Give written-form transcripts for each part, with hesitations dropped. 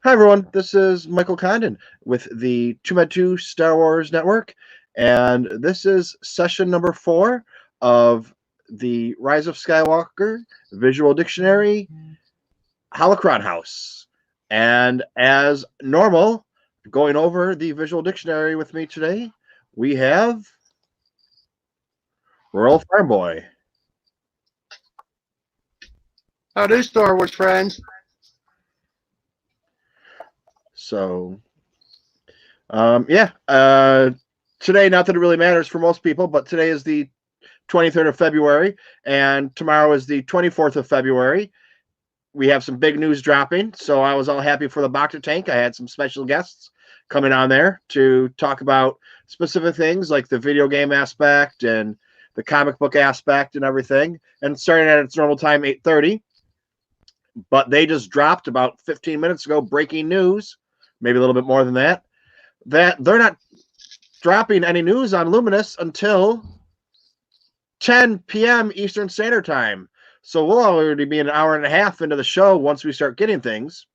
Hi, everyone. This is Michael Condon with the TooMedToo Star Wars Network, and this is session number 4 of the Rise of Skywalker Visual Dictionary Holocron House. And as normal, going over the Visual Dictionary with me today, we have Royal Farm Boy. How do Star Wars friends? So, yeah, today, not that it really matters for most people, but today is the 23rd of February, and tomorrow is the 24th of February. We have some big news dropping, so I was all happy for the Bacta Tank. I had some special guests coming on there to talk about specific things like the video game aspect and the comic book aspect and everything. And starting at its normal time, 8:30. But they just dropped about 15 minutes ago breaking news, maybe a little bit more than that, that they're not dropping any news on Luminous until 10 p.m. Eastern Standard Time. So we'll already be an hour and a half into the show once we start getting things.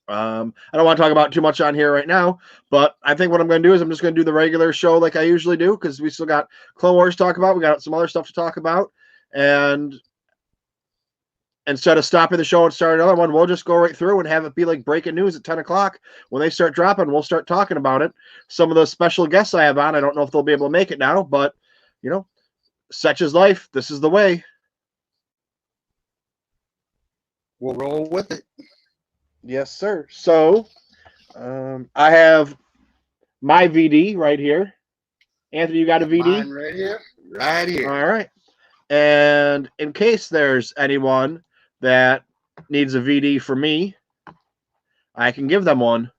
I don't want to talk about too much on here right now, but I think what I'm going to do is I'm just going to do the regular show like I usually do, because we still got Clone Wars to talk about. We got some other stuff to talk about. And instead of stopping the show and start another one, we'll just go right through and have it be like breaking news at 10 o'clock. When they start dropping, we'll start talking about it. Some of those special guests I have on, I don't know if they'll be able to make it now, but, you know, such is life. This is the way. We'll roll with it. Yes, sir. So I have my VD right here. Anthony, you got a VD? Mine right here. Right here. All right. And in case there's anyone that needs a VD for me, I can give them one.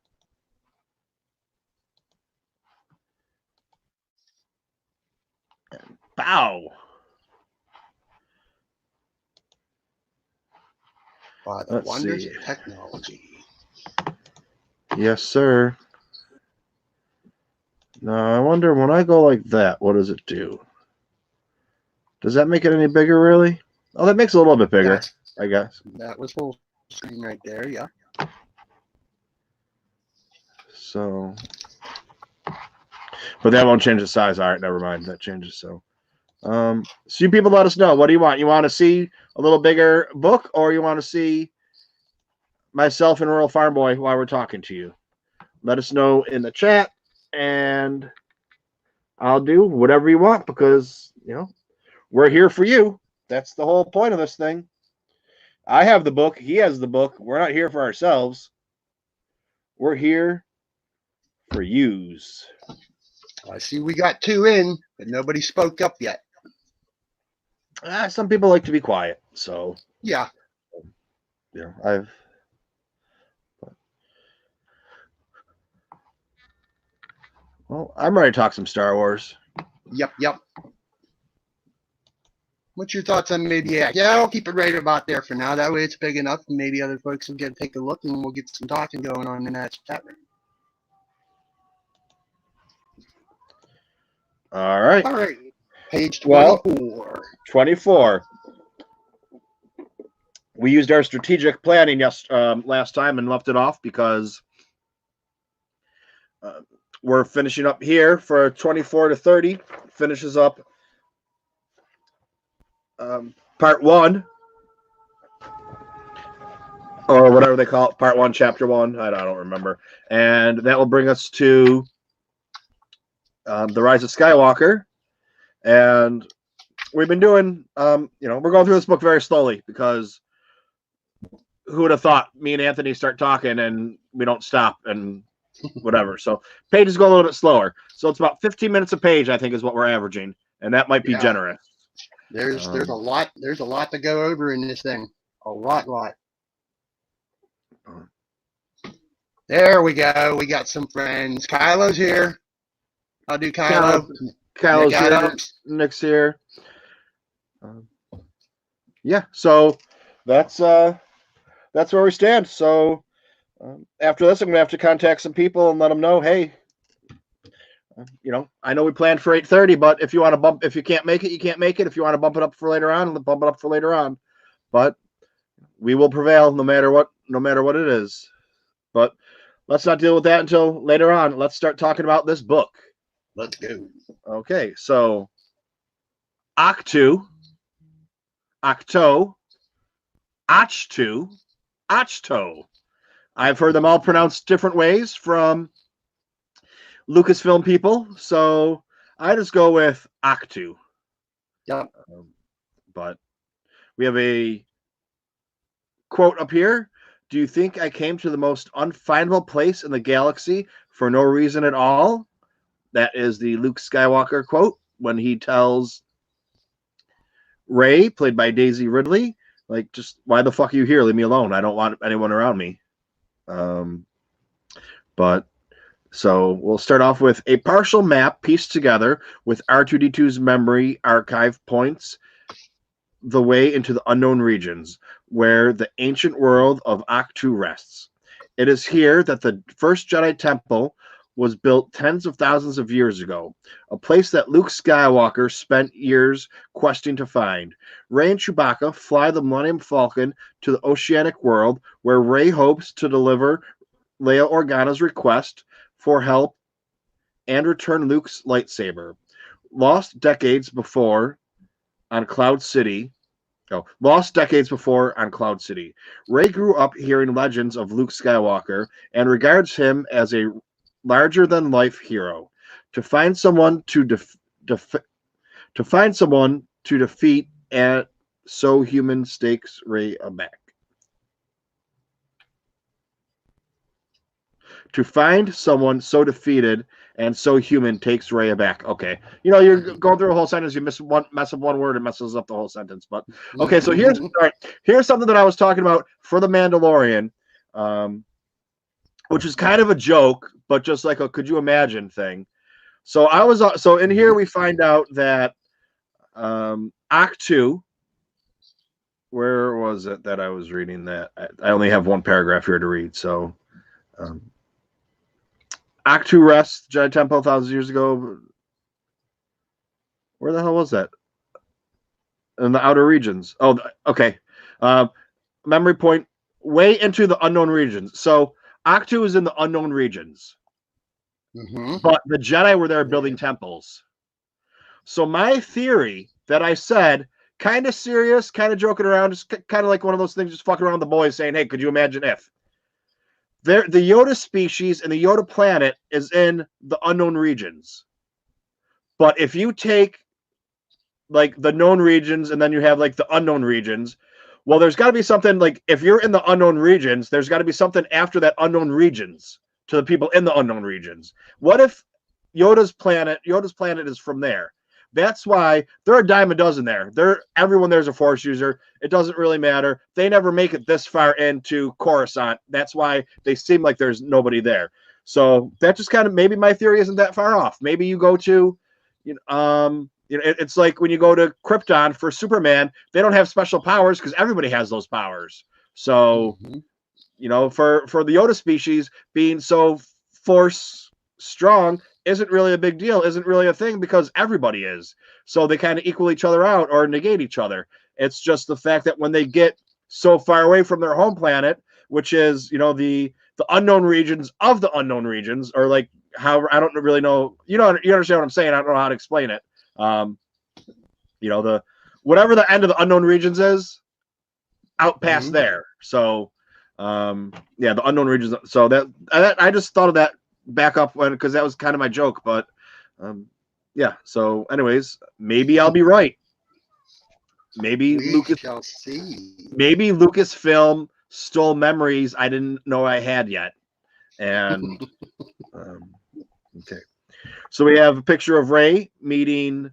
Bow. By the wonders of technology. Yes, sir. Now, I wonder when I go like that, what does it do? Does that make it any bigger, really? Oh, that makes it a little bit bigger, I guess. That was full screen right there, yeah. So, but that won't change the size. All right, never mind. That changes. So you people let us know. What do you want? You want to see a little bigger book, or you want to see myself and Royal Farm Boy while we're talking to you? Let us know in the chat, and I'll do whatever you want, because, you know, we're here for you. That's the whole point of this thing. I have the book. He has the book. We're not here for ourselves. We're here for yous. I see we got 2 in, but nobody spoke up yet. Some people like to be quiet, so yeah. Well, I'm ready to talk some Star Wars. Yep. What's your thoughts on maybe? Yeah, I'll keep it right about there for now. That way it's big enough, and maybe other folks will get to take a look, and we'll get some talking going on in that chat room. All right. Page 24. Well, 24. We used our strategic planning last time and left it off because we're finishing up here for 24 to 30. Finishes up part 1, or whatever they call it, part 1, chapter 1. I don't remember. And that will bring us to the Rise of Skywalker. And we've been doing, we're going through this book very slowly, because who would have thought me and Anthony start talking and we don't stop and whatever. So pages go a little bit slower. So it's about 15 minutes a page, I think, is what we're averaging. And that might be generous. There's a lot to go over in this thing. A lot. There we go. We got some friends. Kylo's here. I'll do Kylo. Kylo's here. Nick's here. Yeah, so that's where we stand. So after this, I'm gonna have to contact some people and let them know, hey, I know we planned for 8:30, but if you can't make it, you can't make it. If you want to bump it up for later on, bump it up for later on. But we will prevail no matter what it is. But let's not deal with that until later on. Let's start talking about this book. Let's go. Okay, so Octu, Octo, Achtu, Achto. I've heard them all pronounced different ways from Lucasfilm people, so I just go with Octu. Yep. But we have a quote up here. Do you think I came to the most unfindable place in the galaxy for no reason at all? That is the Luke Skywalker quote when he tells Rey, played by Daisy Ridley, like, just why the fuck are you here? Leave me alone. I don't want anyone around me. But so we'll start off with a partial map pieced together with R2-D2's memory archive points the way into the unknown regions where the ancient world of Octu rests. It is here that the first Jedi Temple was built tens of thousands of years ago, a place that Luke Skywalker spent years questing to find. Rey and Chewbacca fly the Millennium Falcon to the oceanic world where Rey hopes to deliver Leia Organa's request for help and return Luke's lightsaber. Lost decades before on Cloud City. Rey grew up hearing legends of Luke Skywalker and regards him as a larger-than-life hero. To find someone to defeat, and so human stakes Rey aback. To find someone so defeated and so human takes Rey aback. Okay. You know, you're going through a whole sentence, you mess up one word, it messes up the whole sentence. But okay, so here's something that I was talking about for The Mandalorian, which is kind of a joke, but just like a could you imagine thing. So in here we find out that Octu, where was it that I was reading that? I only have one paragraph here to read, so Octu rests Jedi Temple thousands of years ago. Where the hell was that? In the outer regions. Oh, okay. Memory point way into the unknown regions. So Octu is in the unknown regions. But the Jedi were there building temples. So my theory that I said, kind of serious, kind of joking around, just kind of like one of those things, just fucking around with the boys saying, hey, could you imagine if? The Yoda species and the Yoda planet is in the unknown regions. But if you take like the known regions and then you have like the unknown regions, well, there's got to be something like if you're in the unknown regions, there's got to be something after that unknown regions to the people in the unknown regions. What if Yoda's planet is from there? That's why there are a dime a dozen there. Everyone there's a Force user. It doesn't really matter. They never make it this far into Coruscant. That's why they seem like there's nobody there. So that just kind of, maybe my theory isn't that far off. Maybe you go to, it's like when you go to Krypton for Superman, they don't have special powers because everybody has those powers. So, for the Yoda species being so Force strong isn't really a big deal, isn't really a thing because everybody is. So they kind of equal each other out or negate each other. It's just the fact that when they get so far away from their home planet, which is, the unknown regions of the unknown regions, or like how, I don't really know, you understand what I'm saying? I don't know how to explain it. Whatever the end of the unknown regions is, out past there. So, the unknown regions. So that I just thought of that back up because that was kind of my joke, but so anyways, maybe I'll be right. Maybe maybe Lucasfilm stole memories I didn't know I had yet. And okay, so we have a picture of Rey meeting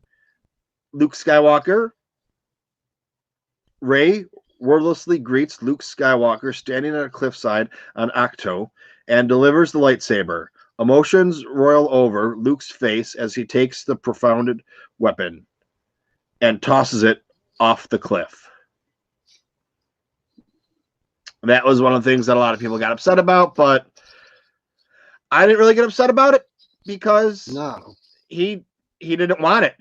Luke Skywalker. Rey wordlessly greets Luke Skywalker standing at a cliffside on Octo and delivers the lightsaber. Emotions roil over Luke's face as he takes the profounded weapon and tosses it off the cliff. That was one of the things that a lot of people got upset about, but I didn't really get upset about it because he didn't want it.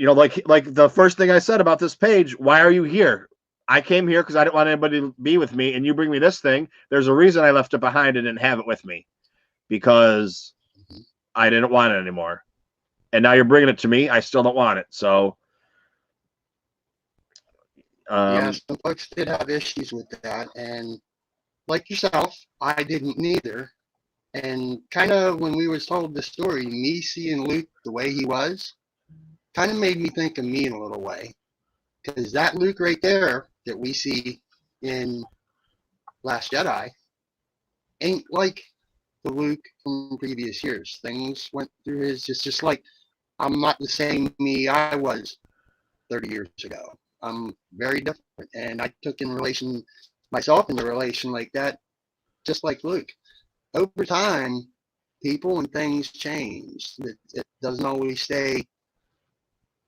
Like the first thing I said about this page, why are you here? I came here because I didn't want anybody to be with me, and you bring me this thing. There's a reason I left it behind and didn't have it with me, because I didn't want it anymore. And now you're bringing it to me. I still don't want it. So, Yeah, some folks did have issues with that, and like yourself, I didn't neither. And kind of when we was told the story, me seeing Luke the way he was, kind of made me think of me in a little way, because that Luke right there that we see in Last Jedi ain't like the Luke from previous years. Things went through his just like I'm not the same me I was 30 years ago. I'm very different, and I took in relation myself in a relation like that, just like Luke. Over time, people and things change. It doesn't always stay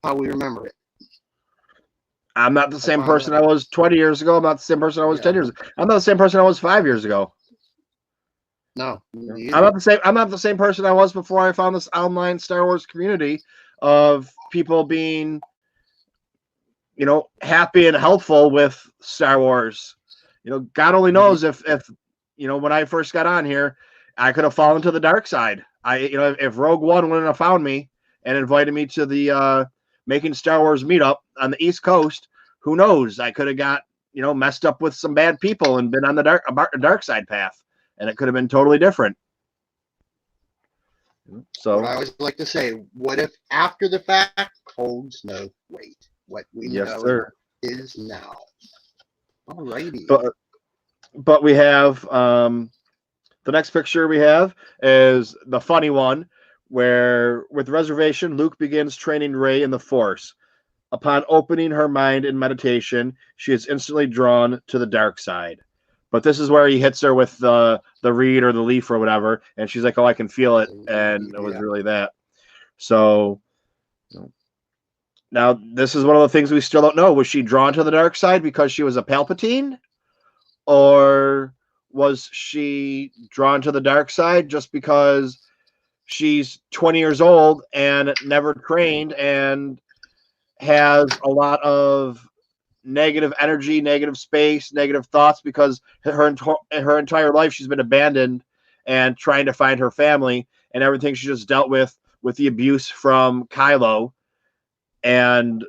how we remember it. I'm not the same person I was 20 years ago. I'm not the same person I was 10 years ago. I'm not the same person I was 5 years ago. No, I'm not the same person I was before I found this online Star Wars community of people being, happy and helpful with Star Wars. God only knows if when I first got on here, I could have fallen to the dark side. If Rogue One wouldn't have found me and invited me to the Making Star Wars meetup on the East Coast, who knows? I could have got, messed up with some bad people and been on the dark side path, and it could have been totally different. So what I always like to say, what if after the fact holds no weight? What we know is now. Alrighty. But we have the next picture we have is the funny one where, with reservation, Luke begins training Rey in the Force. Upon opening her mind in meditation, she is instantly drawn to the dark side. But this is where he hits her with the reed or the leaf or whatever, and she's like, "Oh, I can feel it," and it was really that. So now this is one of the things we still don't know. Was she drawn to the dark side because she was a Palpatine, or was she drawn to the dark side just because she's 20 years old and never trained and has a lot of negative energy, negative space, negative thoughts, because her entire life she's been abandoned and trying to find her family, and everything she just dealt with the abuse from Kylo and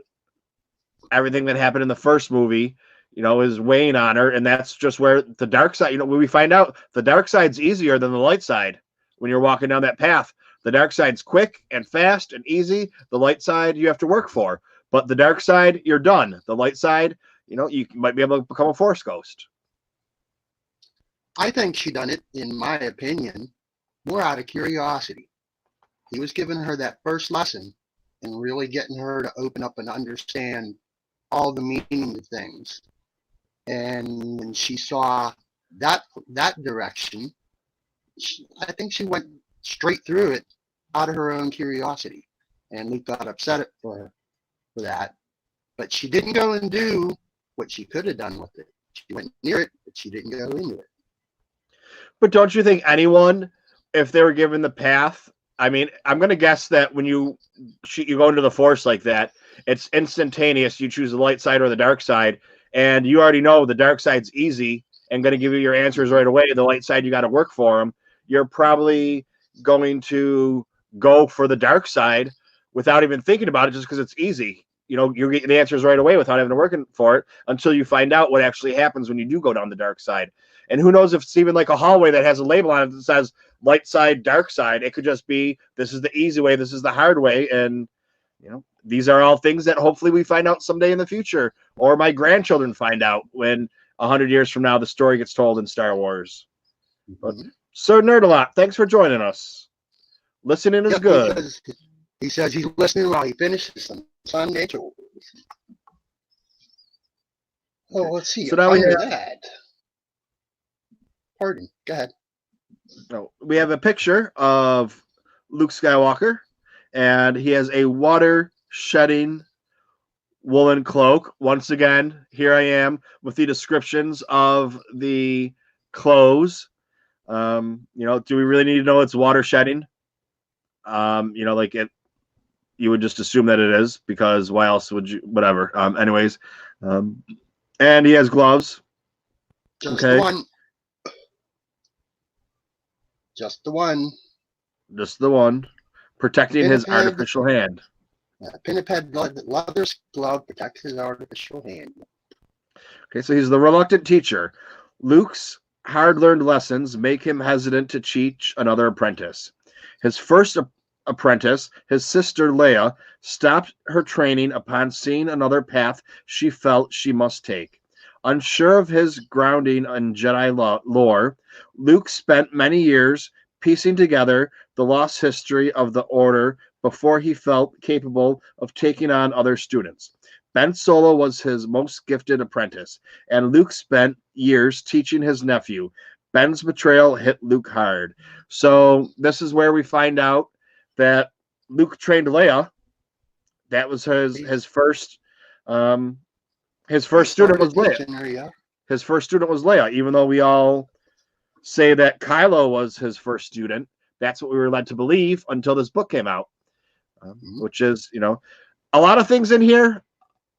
everything that happened in the first movie, is weighing on her. And that's just where the dark side, when we find out the dark side's easier than the light side. When you're walking down that path, the dark side's quick and fast and easy. The light side you have to work for. But the dark side, you're done. The light side, you might be able to become a Force ghost. I think she done it, in my opinion, more out of curiosity. He was giving her that first lesson and really getting her to open up and understand all the meaning of things. And when she saw that direction, I think she went straight through it out of her own curiosity. And Luke got upset for her for that, but she didn't go and do what she could have done with it. She went near it, but she didn't go into it. But don't you think anyone, if they were given the path, I mean, I'm going to guess that when you go into the Force like that, it's instantaneous. You choose the light side or the dark side, and you already know the dark side's easy and going to give you your answers right away. The light side, you got to work for them. You're probably going to go for the dark side without even thinking about it, just because it's easy. You get the answers right away without having to work for it, until you find out what actually happens when you do go down the dark side. And who knows if it's even like a hallway that has a label on it that says light side, dark side. It could just be, this is the easy way, this is the hard way. And, these are all things that hopefully we find out someday in the future, or my grandchildren find out when 100 years from now the story gets told in Star Wars. But Sir Nerdalot, thanks for joining us. Listening is good. He says he's listening while he finishes some Sunday chores. Oh, let's see. So now we have that. Pardon. Go ahead. No, we have a picture of Luke Skywalker, and he has a water-shedding woolen cloak. Once again, here I am with the descriptions of the clothes. Do we really need to know it's water-shedding? Like it. You would just assume that it is, because why else would you? Whatever. And he has gloves. Just the Okay. one. Just the one. Just the one. Protecting his Pinniped, artificial hand. Pinniped leather glove protects his artificial hand. Okay, so he's the reluctant teacher. Luke's hard-learned lessons make him hesitant to teach another apprentice. His first apprentice, his sister Leia, stopped her training upon seeing another path she felt she must take. Unsure of his grounding in Jedi lore, Luke spent many years piecing together the lost history of the Order before he felt capable of taking on other students. Ben Solo was his most gifted apprentice, and Luke spent years teaching his nephew. Ben's betrayal hit Luke hard. So this is where we find out that Luke trained Leia. That was his first his first student was Leia. Her, yeah. His first student was Leia, even though we all say that Kylo was his first student. That's what we were led to believe until this book came out, which is, you know, a lot of things in here.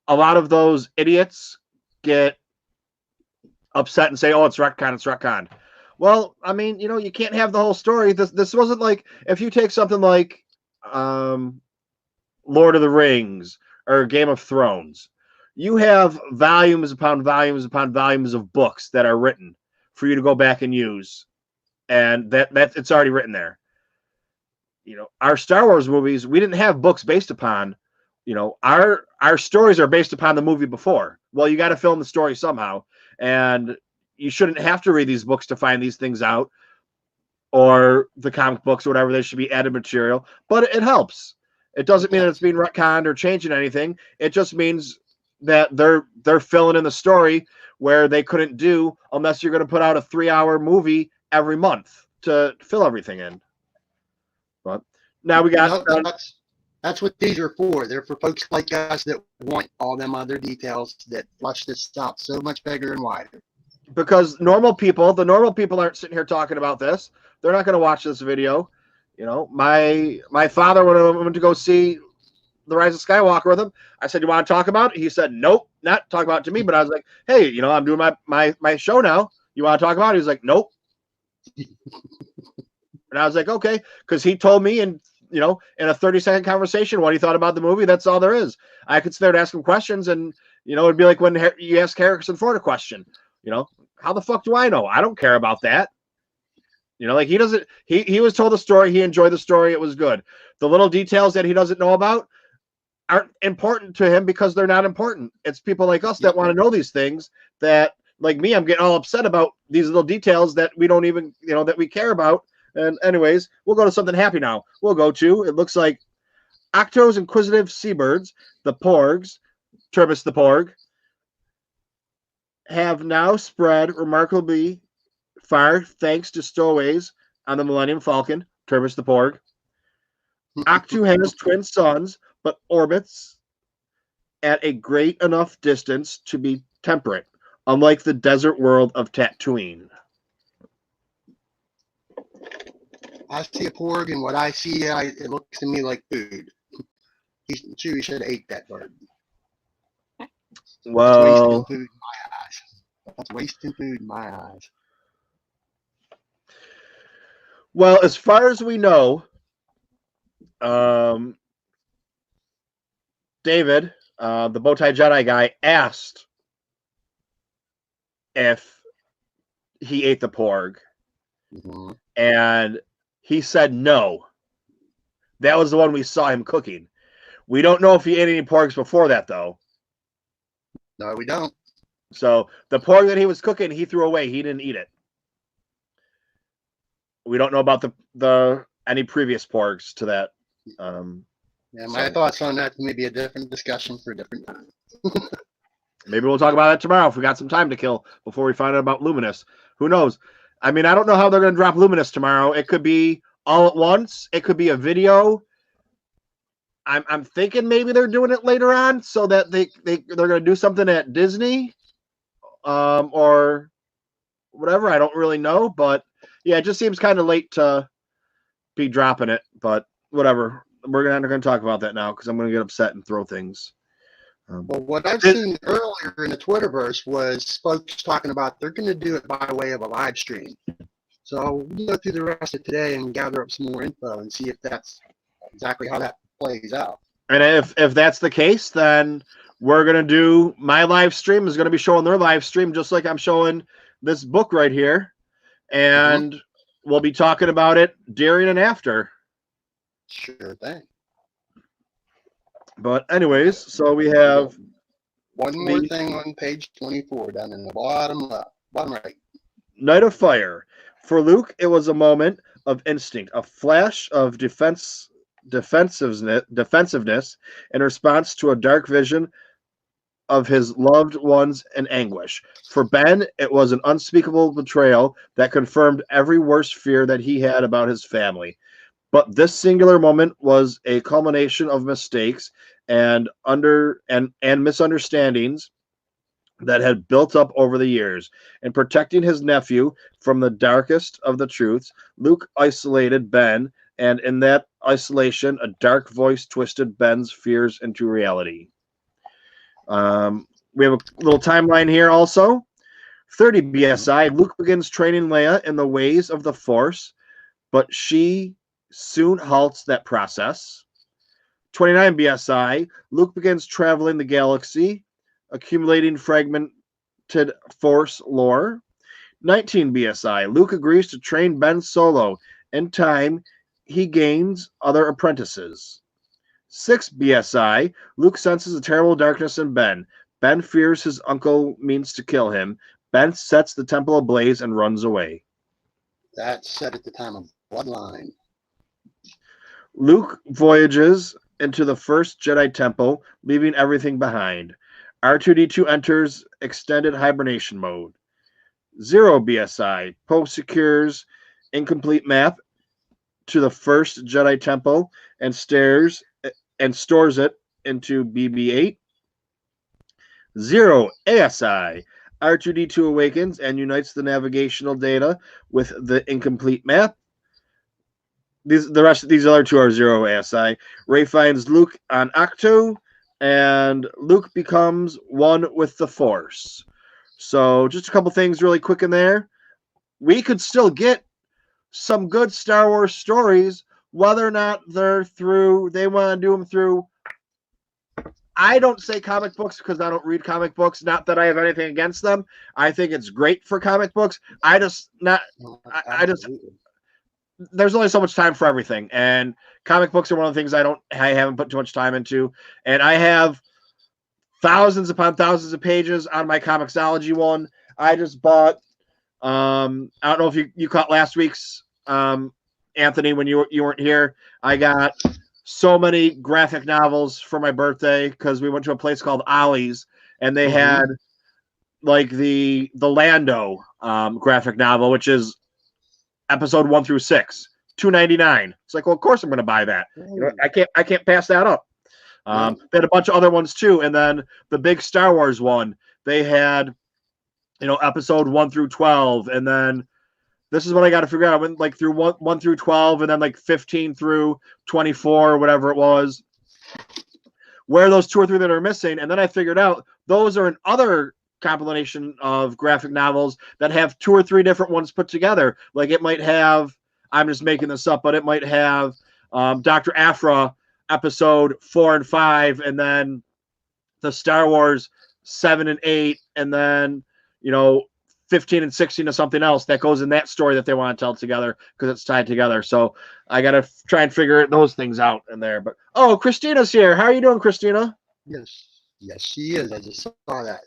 A lot of those idiots get upset and say, "Oh, it's retcon, it's retcon." Well, I mean, you know, you can't have the whole story. This wasn't like if you take something like Lord of the Rings or Game of Thrones, you have volumes upon volumes upon volumes of books that are written for you to go back and use, and that it's already written there. You know, our Star Wars movies, we didn't have books based upon. You know, our stories are based upon the movie before. Well, you got to film the story somehow, and you shouldn't have to read these books to find these things out, or the comic books or whatever. They should be added material, but it helps. It doesn't mean that it's being retconned or changing anything. It just means that they're filling in the story where they couldn't do unless you're going to put out a 3-hour movie every month to fill everything in. But now we got that's what these are for. They're for folks like us that want all them other details that flush this out so much bigger and wider. Because the normal people aren't sitting here talking about this. They're not going to watch this video. You know, my father, when I went to go see The Rise of Skywalker with him, I said, "You want to talk about it?" He said, "Nope, not talk about it to me." But I was like, "Hey, you know, I'm doing my show now. You want to talk about it?" He was like, "Nope." And I was like, "Okay," because he told me in a 30-second conversation what he thought about the movie. That's all there is. I could sit there and ask him questions, and you know, it'd be like when you ask Harrison Ford a question. You know, how the fuck do I know? I don't care about that. You know, like he doesn't. He was told the story. He enjoyed the story. It was good. The little details that he doesn't know about aren't important to him because they're not important. It's people like us that want to know these things. That, like me, I'm getting all upset about these little details that we don't even, you know, that we care about. And anyways, we'll go to something happy now. We'll go to, it looks like Octo's inquisitive seabirds, the porgs, Turbis the porg, have now spread remarkably far thanks to stowaways on the Millennium Falcon, Turbis the porg. Octo has twin suns, but orbits at a great enough distance to be temperate, unlike the desert world of Tatooine. I see a porg, and what I see, it looks to me like food. Chewie should have ate that bird. Well, that's wasting food in my eyes. That's wasting food in my eyes. Well, as far as we know, David, the Bowtie Jedi guy, asked if he ate the porg, and he said no. That was the one we saw him cooking. We don't know if he ate any porgs before that, though. No, we don't. So the porg that he was cooking, he threw away. He didn't eat it. We don't know about the any previous porgs to that. My thoughts on that may be a different discussion for a different time. Maybe we'll talk about that tomorrow if we got some time to kill before we find out about Luminous. Who knows? I mean, I don't know how they're going to drop Luminous tomorrow. It could be all at once. It could be a video. I'm thinking maybe they're doing it later on so that they're going to do something at Disney, or whatever. I don't really know, but yeah, it just seems kind of late to be dropping it. But whatever. We're not going to talk about that now because I'm going to get upset and throw things. Well, what I've seen earlier in the Twitterverse was folks talking about they're going to do it by way of a live stream. So we'll go through the rest of today and gather up some more info and see if that's exactly how that plays out. And if that's the case, then we're going to do my live stream is going to be showing their live stream, just like I'm showing this book right here. And we'll be talking about it during and after. Sure thing. But anyways, so we have one more thing on page 24 down in the bottom left, bottom right. Night of Fire. For Luke, it was a moment of instinct, a flash of defensiveness in response to a dark vision of his loved ones in anguish. For Ben, it was an unspeakable betrayal that confirmed every worst fear that he had about his family. But this singular moment was a culmination of mistakes and misunderstandings that had built up over the years. In protecting his nephew from the darkest of the truths, Luke isolated Ben, and in that isolation, a dark voice twisted Ben's fears into reality. We have a little timeline here also. 30 BSI, Luke begins training Leia in the ways of the Force, but she soon halts that process. 29 BSI, Luke begins traveling the galaxy, accumulating fragmented Force lore. 19 BSI, Luke agrees to train Ben Solo. In time, he gains other apprentices. 6 BSI, Luke senses a terrible darkness in Ben. Ben fears his uncle means to kill him. Ben sets the temple ablaze and runs away. That's set at the time of Bloodline. Luke voyages into the first Jedi Temple, leaving everything behind. R2-D2 enters extended hibernation mode. 0 BSI, Poe secures incomplete map to the first Jedi Temple and stores it into BB-8. 0 ASI, R2-D2 awakens and unites the navigational data with the incomplete map. These other two are 0 ASI. Rey finds Luke on Ahch-To, and Luke becomes one with the Force. So just a couple things really quick in there. We could still get some good Star Wars stories, whether or not they want to do them through. I don't say comic books because I don't read comic books. Not that I have anything against them. I think it's great for comic books. There's only so much time for everything, and comic books are one of the things I haven't put too much time into, and I have thousands upon thousands of pages on my Comixology one. I just bought I don't know if you caught last week's Anthony when you weren't here. I got so many graphic novels for my birthday because we went to a place called Ollie's, and they had like the Lando graphic novel, which is episode 1 through 6, $2.99. It's like, well, of course I'm going to buy that. You know, I can't pass that up. They had a bunch of other ones too, and then the big Star Wars one, they had, episode 1 through 12, and then this is what I got to figure out. I went like through 1 through 12, and then like 15 through 24, or whatever it was. Where are those 2 or 3 that are missing? And then I figured out those are in other compilation of graphic novels that have 2 or 3 different ones put together. Like it might have, I'm just making this up, but it might have Dr. Aphra episode 4 and 5, and then the Star Wars 7 and 8, and then 15 and 16 or something else that goes in that story that they want to tell together because it's tied together. So I got to try and figure those things out in there. But Christina's here. How are you doing, Christina? Yes, she is. I just saw that.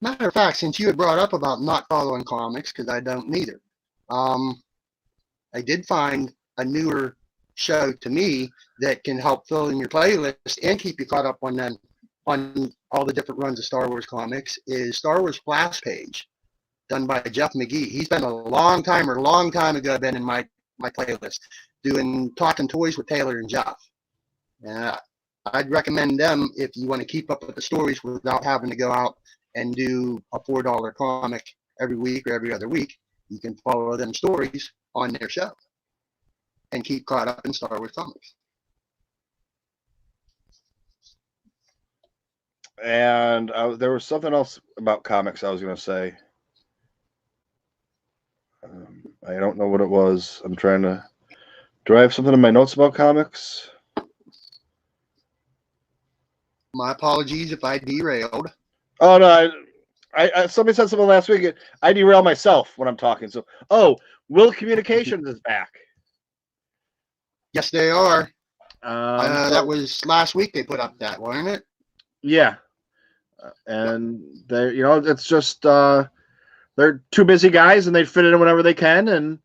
Matter of fact, since you had brought up about not following comics, because I don't neither, I did find a newer show to me that can help fill in your playlist and keep you caught up on all the different runs of Star Wars comics. Is Star Wars Splash Page, done by Jeff McGee. He's been a long time ago been in my playlist doing Talking Toys with Taylor and Jeff. I'd recommend them if you want to keep up with the stories without having to go out and do a $4 comic every week or every other week. You can follow them stories on their show and keep caught up in Star Wars comics. And there was something else about comics I was going to say. I don't know what it was. I'm trying to. Do I have something in my notes about comics? My apologies if I derailed. Oh no, somebody said something last week. I derail myself when I'm talking. So, Will Communications is back. Yes, they are. That So, was last week they put up that, wasn't it? yeah, and they, it's just they're two busy guys, and they fit in whenever they can, and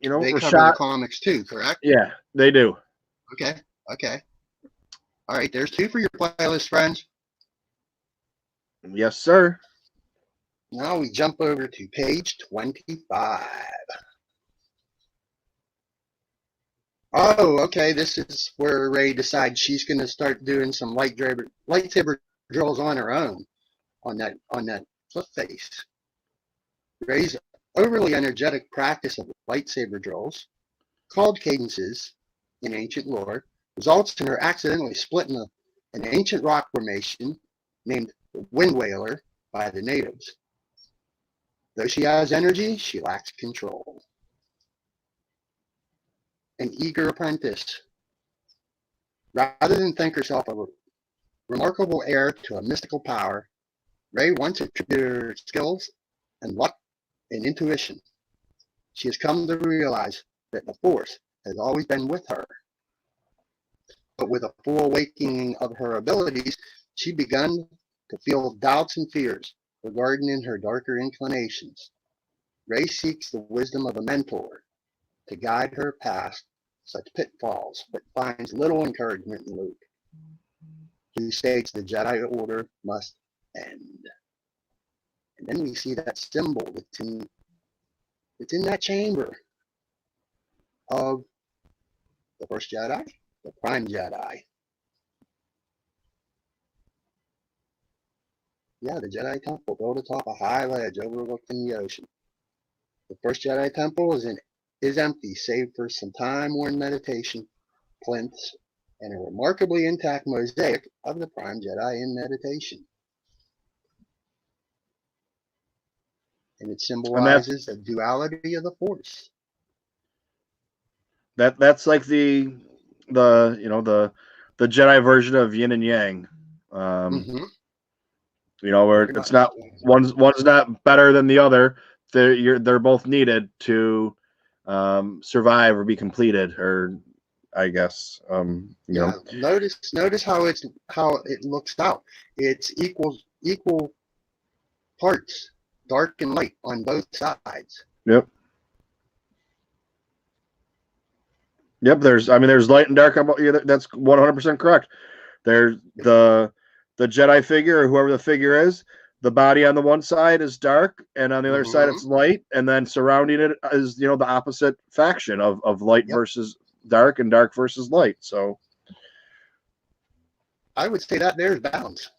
They cover Rashad. the comics too, correct? Yeah, they do. Okay. Okay. All right. There's two for your playlist, friends. Yes, sir. Now we jump over to page 25. Oh, okay. This is where Ray decides she's going to start doing some lightsaber drills on her own on that flip face. Ray's overly energetic practice of lightsaber drills, called cadences in ancient lore, results in her accidentally splitting an ancient rock formation named the Wind Whaler by the natives. Though she has energy, she lacks control. An eager apprentice. Rather than think herself a remarkable heir to a mystical power, Ray once attributed her skills and luck and intuition. She has come to realize that the Force has always been with her. But with a full awakening of her abilities, she begun to feel doubts and fears regarding her darker inclinations. Ray seeks the wisdom of a mentor to guide her past such pitfalls, but finds little encouragement in Luke, who states the Jedi Order must end. And then we see that symbol that's in that chamber of the first Jedi, the Prime Jedi. Yeah, the Jedi Temple built atop a high ledge overlooking the ocean. The first Jedi Temple is empty, save for some time-worn meditation plinths and a remarkably intact mosaic of the Prime Jedi in meditation. And it symbolizes the duality of the Force. That's like the Jedi version of yin and yang. Where it's not one's not better than the other. They're both needed to survive or be completed, or I guess Notice how it looks out. It's equal parts, dark and light on both sides. Yep. There's light and dark. That's 100% correct. There's the Jedi figure or whoever the figure is. The body on the one side is dark, and on the other side it's light, and then surrounding it is the opposite faction of light versus dark and dark versus light. So I would say that there's balance.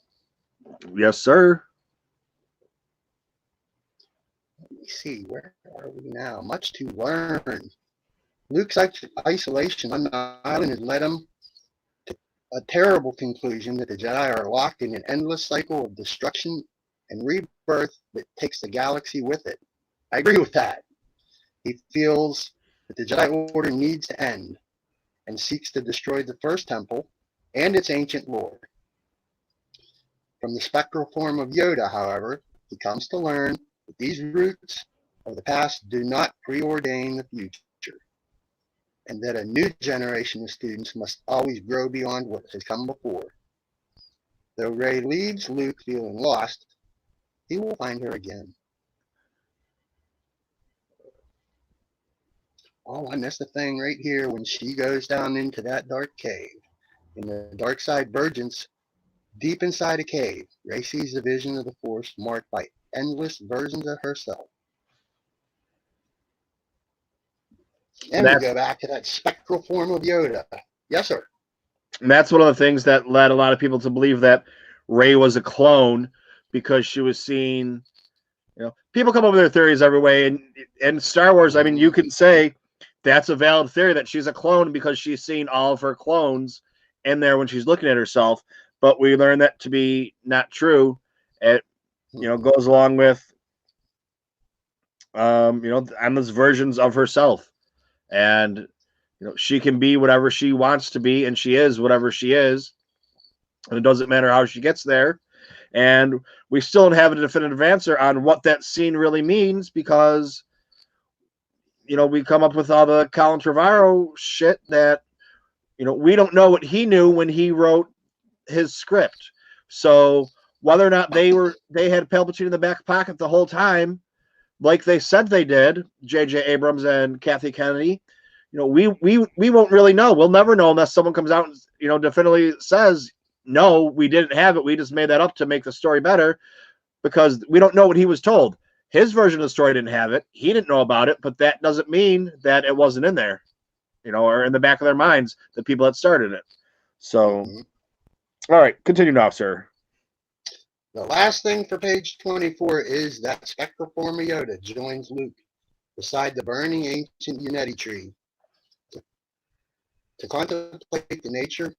Yes, sir. Let me see, where are we now? Much to learn. Luke's isolation on the island has led him to a terrible conclusion that the Jedi are locked in an endless cycle of destruction and rebirth that takes the galaxy with it. I agree with that. He feels that the Jedi Order needs to end and seeks to destroy the First Temple and its ancient lore. From the spectral form of Yoda, however, he comes to learn that these roots of the past do not preordain the future, and that a new generation of students must always grow beyond what has come before. Though Rey leaves Luke feeling lost, he will find her again. Oh, I missed the thing right here when she goes down into that dark cave. In the dark side burgeons deep inside a cave. Rey sees the vision of the Force marked by endless versions of herself. And we go back to that spectral form of Yoda. Yes, sir. And that's one of the things that led a lot of people to believe that Rey was a clone, because she was seeing, people come up with their theories every way. And Star Wars, you can say that's a valid theory that she's a clone because she's seeing all of her clones in there when she's looking at herself. but we learn that to be not true. It, goes along with, endless versions of herself. And, she can be whatever she wants to be, and she is whatever she is. And it doesn't matter how she gets there. And we still don't have a definitive answer on what that scene really means because, we come up with all the Colin Trevorrow shit that, we don't know what he knew when he wrote his script. So whether or not they had Palpatine in the back pocket the whole time, like they said they did, J.J. Abrams and Kathy Kennedy, we won't really know. We'll never know unless someone comes out and, definitively says, no, we didn't have it. We just made that up to make the story better, because we don't know what he was told. His version of the story didn't have it. He didn't know about it, but that doesn't mean that it wasn't in there, or in the back of their minds, the people that started it. So, all right, continue now, sir. The last thing for page 24 is that spectral form of Yoda joins Luke beside the burning ancient Unity tree to contemplate the nature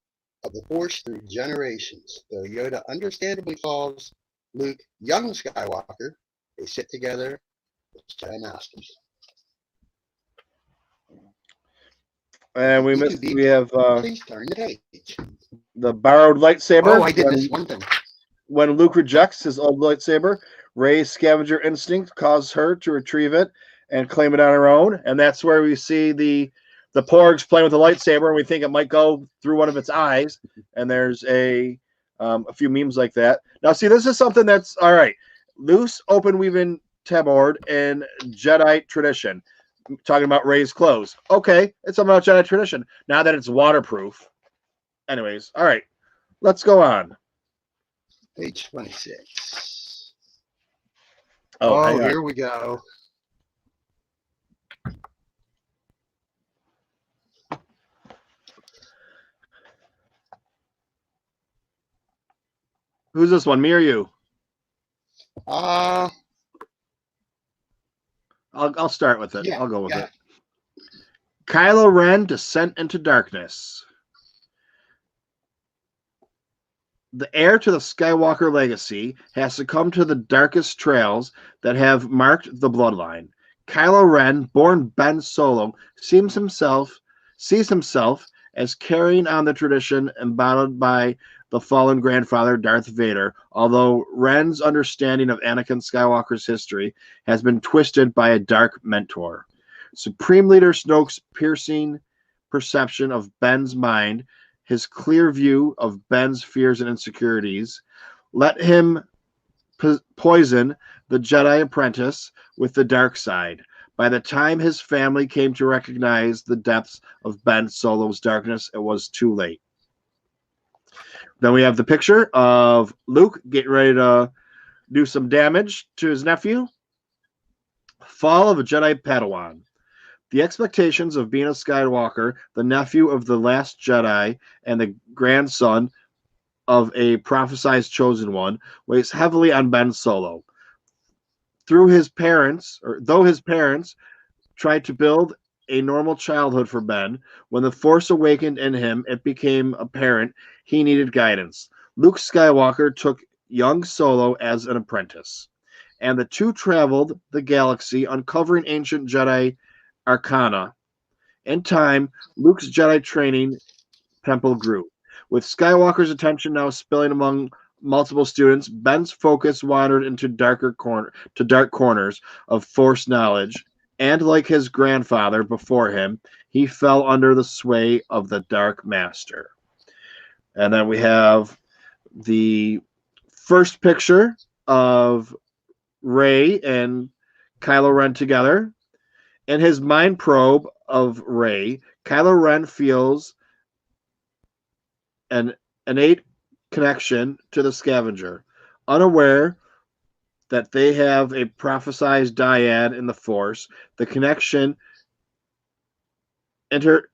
of the Force through generations. Though Yoda understandably calls Luke young Skywalker, they sit together as Jedi Masters. And we have please turn the page. The borrowed lightsaber. Oh, I did this one thing. When Luke rejects his old lightsaber, Rey's scavenger instinct causes her to retrieve it and claim it on her own. And that's where we see the Porgs playing with the lightsaber, and we think it might go through one of its eyes. And there's a few memes like that. Now, see, this is something that's all right. Loose, open weaving tabard in Jedi tradition. Talking about Rey's clothes. Okay, it's something about Jedi tradition. Now that it's waterproof. Anyways, all right, let's go on. Page 26. Oh, here we go. Who's this one, me or you? I'll start with it. Yeah, I'll go with it. Kylo Ren, Descent into Darkness. The heir to the Skywalker legacy has succumbed to the darkest trails that have marked the bloodline. Kylo Ren, born Ben Solo, sees himself as carrying on the tradition embodied by the fallen grandfather Darth Vader, although Ren's understanding of Anakin Skywalker's history has been twisted by a dark mentor. Supreme Leader Snoke's piercing perception of Ben's mind, his clear view of Ben's fears and insecurities, let him poison the Jedi apprentice with the dark side. By the time his family came to recognize the depths of Ben Solo's darkness, it was too late. Then we have the picture of Luke getting ready to do some damage to his nephew. Fall of a Jedi Padawan. The expectations of being a Skywalker, the nephew of the last Jedi and the grandson of a prophesied chosen one, weighs heavily on Ben Solo. Though his parents tried to build a normal childhood for Ben, when the Force awakened in him, it became apparent he needed guidance. Luke Skywalker took young Solo as an apprentice, and the two traveled the galaxy uncovering ancient Jedi arcana. In time, Luke's Jedi training temple grew. With Skywalker's attention now spilling among multiple students, Ben's focus wandered into dark corners of Force knowledge, and like his grandfather before him, he fell under the sway of the Dark Master. And then we have the first picture of Rey and Kylo Ren together. In his mind probe of Rey, Kylo Ren feels an innate connection to the scavenger, unaware that they have a prophesized dyad in the Force. The connection interactively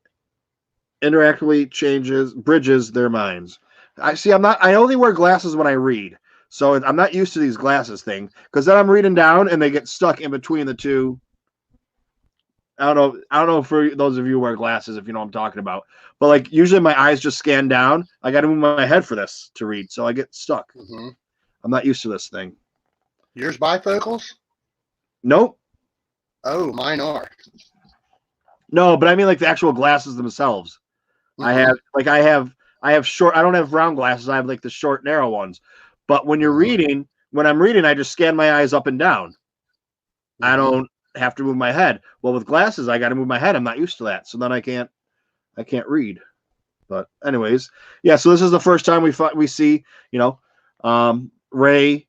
bridges their minds. I only wear glasses when I read, so I'm not used to these glasses thing, because then I'm reading down and they get stuck in between the two I don't know for those of you who wear glasses if you know what I'm talking about. But like usually my eyes just scan down. I got to move my head for this to read, so I get stuck. Mm-hmm. I'm not used to this thing. Yours bifocals? Nope. Oh, mine are. No, but I mean like the actual glasses themselves. Mm-hmm. I have short. I don't have round glasses. I have like the short, narrow ones. But Mm-hmm. when I'm reading, I just scan my eyes up and down. I Mm-hmm. don't have to move my head. Well, with glasses, I got to move my head. I'm not used to that, so then I can't read. But anyways, yeah. So this is the first time we see Ray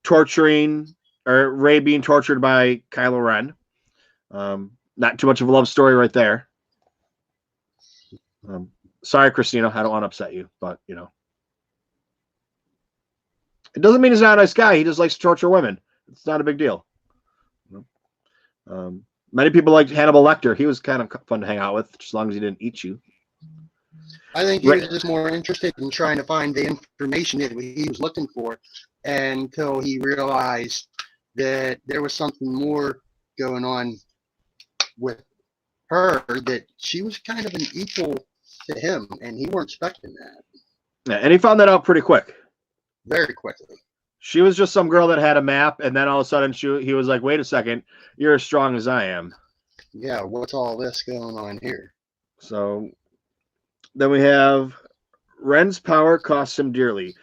torturing or Ray being tortured by Kylo Ren. Not too much of a love story right there. Um, Sorry, Christina, I don't want to upset you, but it doesn't mean he's not a nice guy. He just likes to torture women. It's not a big deal. Many people liked Hannibal Lecter. He was kind of fun to hang out with, as long as he didn't eat you. I think he Right. was just more interested in trying to find the information that he was looking for until he realized that there was something more going on with her, that she was kind of an equal to him, and he weren't expecting that. Yeah, and he found that out pretty quick. Very quickly. She was just some girl that had a map, and then all of a sudden he was like, "Wait a second, you're as strong as I am." Yeah, what's all this going on here? So then we have Ren's power costs him dearly,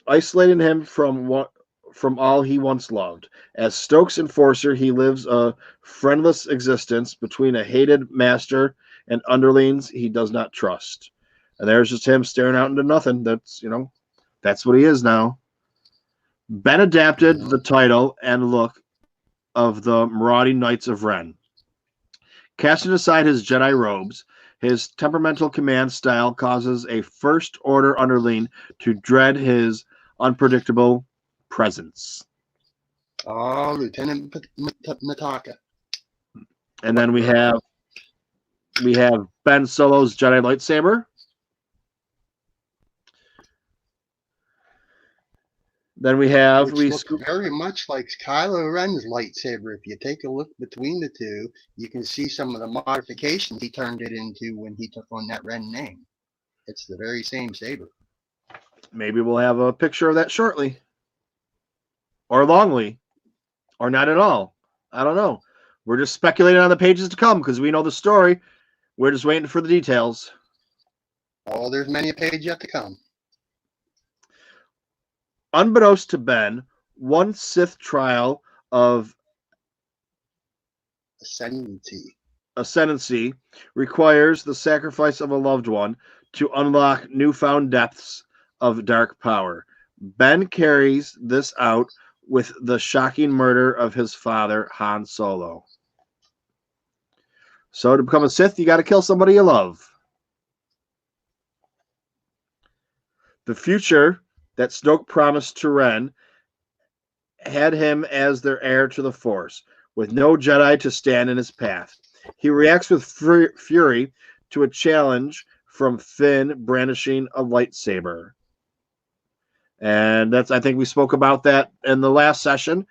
isolating him from all he once loved. As Stokes' enforcer, he lives a friendless existence between a hated master and underlings he does not trust. And there's just him staring out into nothing. That's what he is now. Ben adapted Mm-hmm. the title and look of the marauding Knights of Ren. Casting aside his Jedi robes, his temperamental command style causes a First Order underling to dread his unpredictable presence. Oh, Lieutenant Mataka. And then we have Ben Solo's Jedi lightsaber. Then Which looks very much like Kylo Ren's lightsaber. If you take a look between the two, you can see some of the modifications he turned it into when he took on that Ren name. It's the very same saber. Maybe we'll have a picture of that shortly, or longly, or not at all. I don't know. We're just speculating on the pages to come because we know the story. We're just waiting for the details. Oh, there's many a page yet to come. Unbeknownst to Ben, one Sith trial of ascendancy requires the sacrifice of a loved one to unlock newfound depths of dark power. Ben carries this out with the shocking murder of his father, Han Solo. So to become a Sith, you got to kill somebody you love. The future that Snoke promised to Ren had him as their heir to the Force, with no Jedi to stand in his path. He reacts with fury to a challenge from Finn brandishing a lightsaber. And I think we spoke about that in the last session,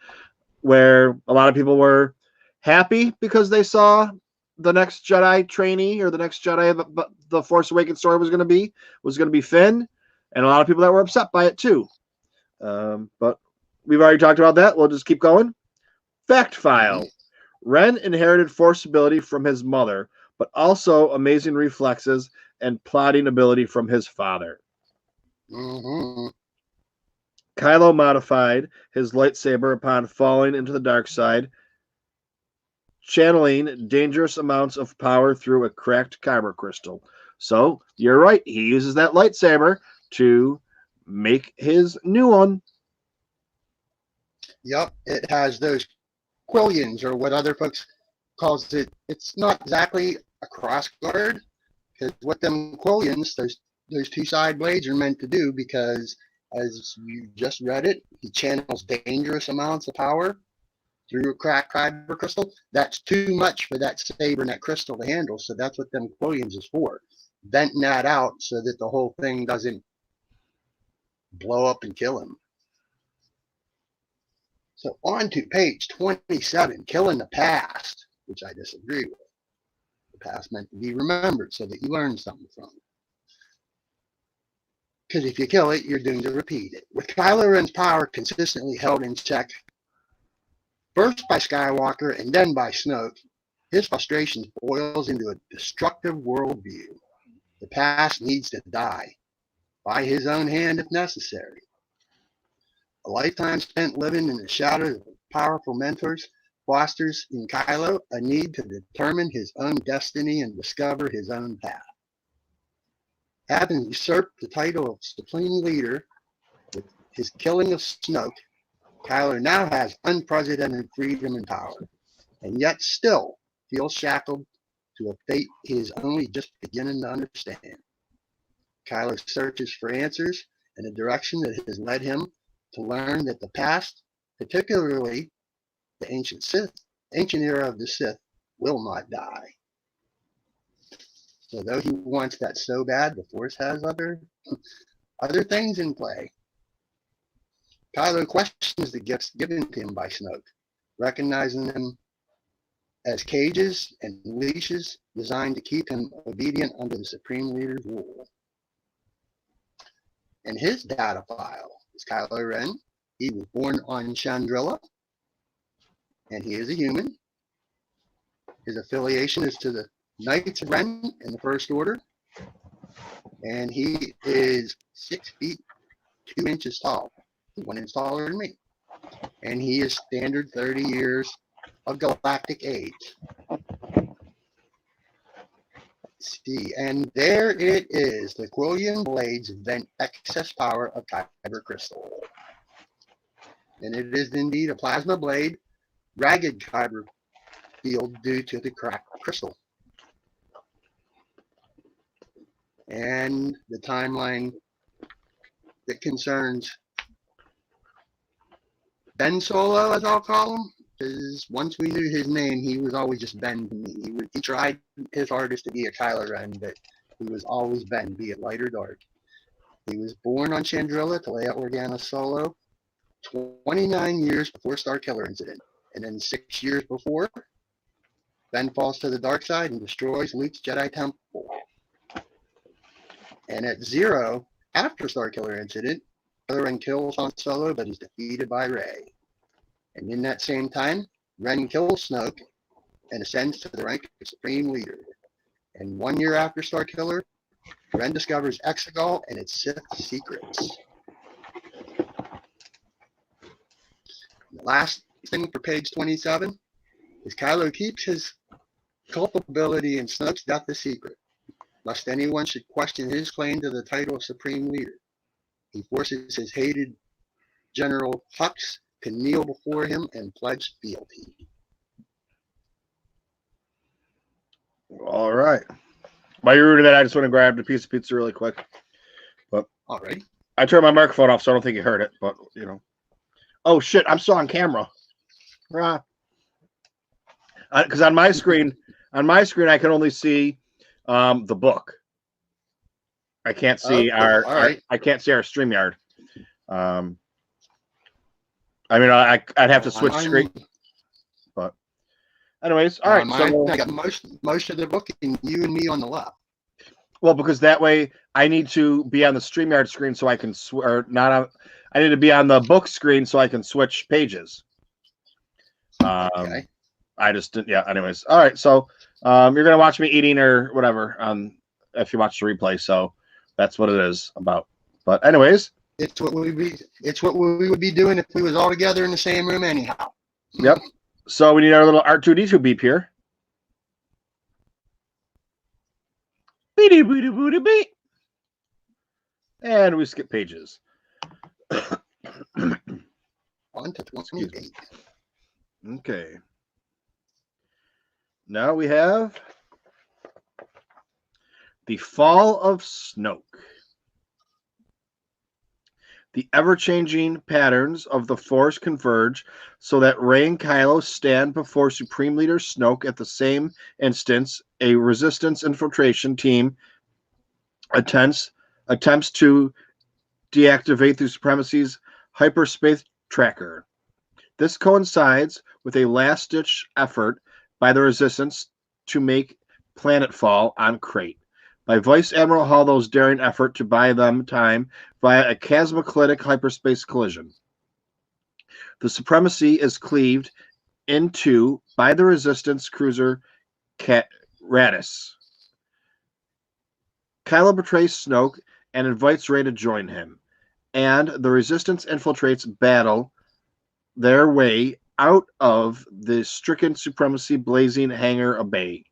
where a lot of people were happy because they saw the next Jedi trainee, or the next Jedi the Force Awakens story was going to be Finn, and a lot of people that were upset by it too. But we've already talked about that. We'll just keep going. Fact file. Mm-hmm. Ren inherited Force ability from his mother, but also amazing reflexes and plotting ability from his father. Mm-hmm. Kylo modified his lightsaber upon falling into the dark side, channeling dangerous amounts of power through a cracked kyber crystal. So you're right. He uses that lightsaber to make his new one. Yep, it has those quillions, or what other folks calls it. It's not exactly a cross guard, because what them quillions, those two side blades are meant to do, because as you just read it, he channels dangerous amounts of power through a cracked kyber crystal. That's too much for that saber and that crystal to handle, so that's what them quillions is for. Venting that out so that the whole thing doesn't blow up and kill him. So on to page 27, killing the past, which I disagree with. The past meant to be remembered so that you learn something from it. Because if you kill it, you're doomed to repeat it. With Kylo Ren's power consistently held in check, first by Skywalker and then by Snoke, his frustrations boils into a destructive worldview. The past needs to die, by his own hand if necessary. A lifetime spent living in the shadows of powerful mentors fosters in Kylo a need to determine his own destiny and discover his own path. Having usurped the title of Supreme Leader with his killing of Snoke, Kylo now has unprecedented freedom and power, and yet still feels shackled to a fate he is only just beginning to understand. Kylo searches for answers in a direction that has led him to learn that the past, particularly the ancient era of the Sith, will not die. So though he wants that so bad, the Force has other things in play. Kylo questions the gifts given to him by Snoke, recognizing them as cages and leashes designed to keep him obedient under the Supreme Leader's rule. In his data file is Kylo Ren. He was born on Chandrilla, and he is a human. His affiliation is to the Knights of Ren in the First Order, and he is 6 feet 2 inches tall. He's 1 inch taller than me, and he is standard 30 years of galactic age. See, and there it is. The Quillian blades vent excess power of kyber crystal, and it is indeed a plasma blade, ragged kyber field due to the cracked crystal. And the timeline that concerns Ben Solo, as I'll call him, because once we knew his name, he was always just Ben to me. He tried his hardest to be a Kylo Ren, but he was always Ben, be it light or dark. He was born on Chandrilla to Leia Organa Solo 29 years before Star Killer incident. And then 6 years before, Ben falls to the dark side and destroys Luke's Jedi Temple. And at 0, after Star Killer incident, Kylo Ren kills Han Solo, but is defeated by Rey. And in that same time, Ren kills Snoke and ascends to the rank of Supreme Leader. And 1 year after Star Killer, Ren discovers Exegol and its Sith secrets. The last thing for page 27 is Kylo keeps his culpability in Snoke's death a secret, lest anyone should question his claim to the title of Supreme Leader. He forces his hated General Hux to kneel before him and pledge fealty. All right. While you're reading that, I just want to grab a piece of pizza really quick. But all right. I turned my microphone off, so I don't think you heard it. But you know, oh shit, I'm still on camera. Because on my screen, I can only see the book. I can't see I can't see our StreamYard. I mean, I'd have to switch screen. But anyways, all right. So I got most of the book, and you and me on the left. Well, because that way I need to be on the StreamYard screen so I can I need to be on the book screen so I can switch pages. Okay. I just didn't. Yeah. Anyways, all right. So you're gonna watch me eating or whatever if you watch the replay. So that's what it is about. But anyways, it's what we would be doing if we was all together in the same room anyhow. Yep. So we need our little R2D2 beep here. Beady booty booty beep. And we skip pages. On to 28. Okay. Now we have the Fall of Snoke. The ever-changing patterns of the Force converge so that Rey and Kylo stand before Supreme Leader Snoke at the same instance. A Resistance infiltration team attempts to deactivate the Supremacy's hyperspace tracker. This coincides with a last-ditch effort by the Resistance to make planetfall on Crate, by Vice Admiral Holdo's daring effort to buy them time via a chasmoclitic hyperspace collision. The Supremacy is cleaved into by the Resistance cruiser Radis. Kylo betrays Snoke and invites Rey to join him, and the Resistance infiltrates battle their way out of the stricken Supremacy blazing hangar bay.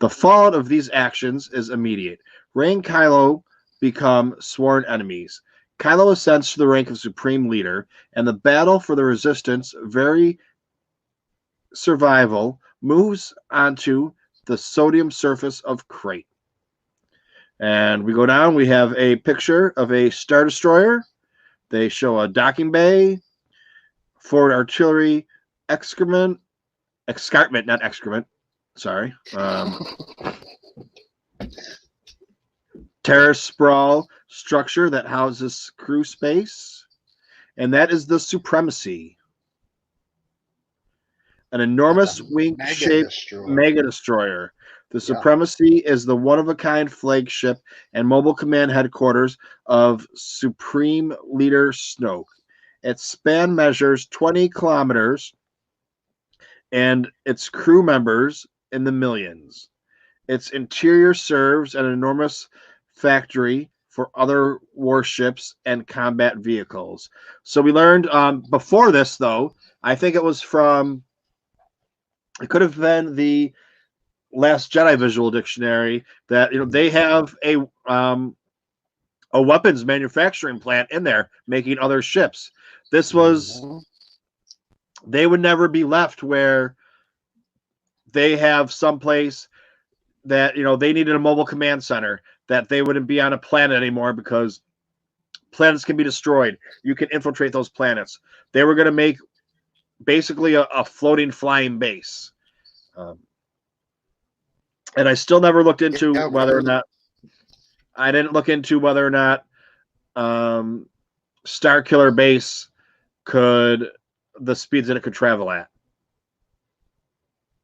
The fallout of these actions is immediate. Rey and Kylo become sworn enemies. Kylo ascends to the rank of Supreme Leader, and the battle for the Resistance very survival moves onto the sodium surface of Crate. And we go down, we have a picture of a Star Destroyer. They show a docking bay, forward artillery, escarpment, not excrement, sorry. Terrace sprawl structure that houses crew space. And that is the Supremacy. An enormous wing-shaped mega destroyer. The Supremacy is the one-of-a-kind flagship and mobile command headquarters of Supreme Leader Snoke. Its span measures 20 kilometers, and its crew members in the millions. Its interior serves an enormous factory for other warships and combat vehicles. So we learned before this, though, I think it was from, it could have been the Last Jedi Visual Dictionary, that they have a weapons manufacturing plant in there making other ships. This was, they would never be left where they have someplace that they needed a mobile command center, that they wouldn't be on a planet anymore because planets can be destroyed. You can infiltrate those planets. They were going to make basically a floating flying base. And I still never looked into whether or not Star Killer Base could, the speeds that it could travel at.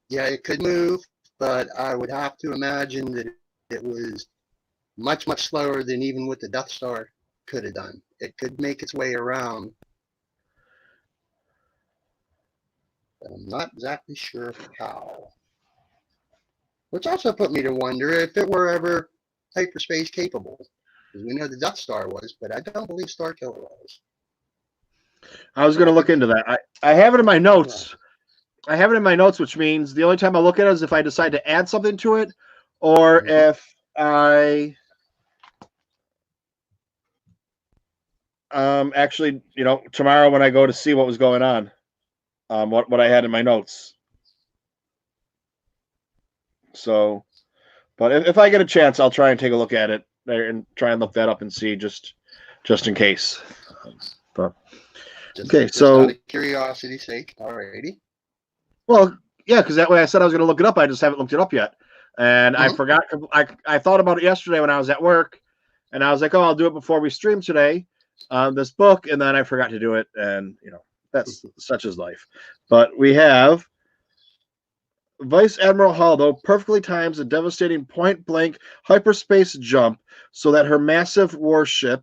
Yeah, it could move, but I would have to imagine that it was much, much slower than even what the Death Star could have done. It could make its way around, but I'm not exactly sure how. Which also put me to wonder if it were ever hyperspace capable. Because we know the Death Star was, but I don't believe Star Killer was. I was going to look into that. I have it in my notes. I have it in my notes, which means the only time I look at it is if I decide to add something to it, or if I actually, tomorrow when I go to see what was going on, what I had in my notes. So, but if I get a chance, I'll try and take a look at it and try and look that up and see just in case. But okay, so out of curiosity's sake, alrighty. Well, yeah, because that way I said I was going to look it up. I just haven't looked it up yet, and I forgot. I thought about it yesterday when I was at work, and I was like, "Oh, I'll do it before we stream today." This book, and then I forgot to do it, and that's such is life. But we have Vice Admiral Holdo perfectly times a devastating point-blank hyperspace jump so that her massive warship,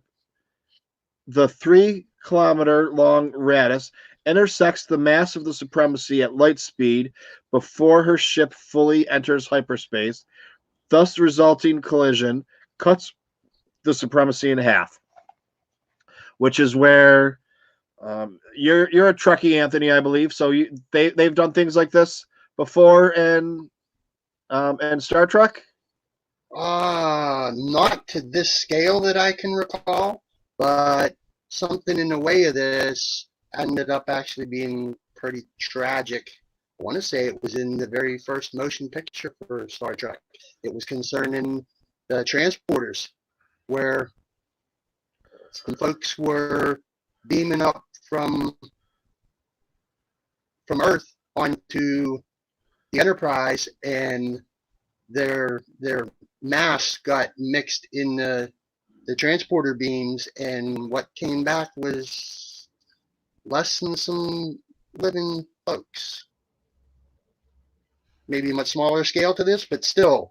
the 3-kilometer-long Radis, intersects the mass of the Supremacy at light speed before her ship fully enters hyperspace. Thus, resulting collision cuts the Supremacy in half, which is where you're a Trekkie, Anthony, I believe. So they've done things like this before in Star Trek? Not to this scale that I can recall, but something in the way of this ended up actually being pretty tragic. I want to say it was in the very first motion picture for Star Trek. It was concerning the transporters, where some folks were beaming up from Earth onto the Enterprise, and their mass got mixed in the transporter beams, and what came back was less than some living folks. Maybe a much smaller scale to this, but still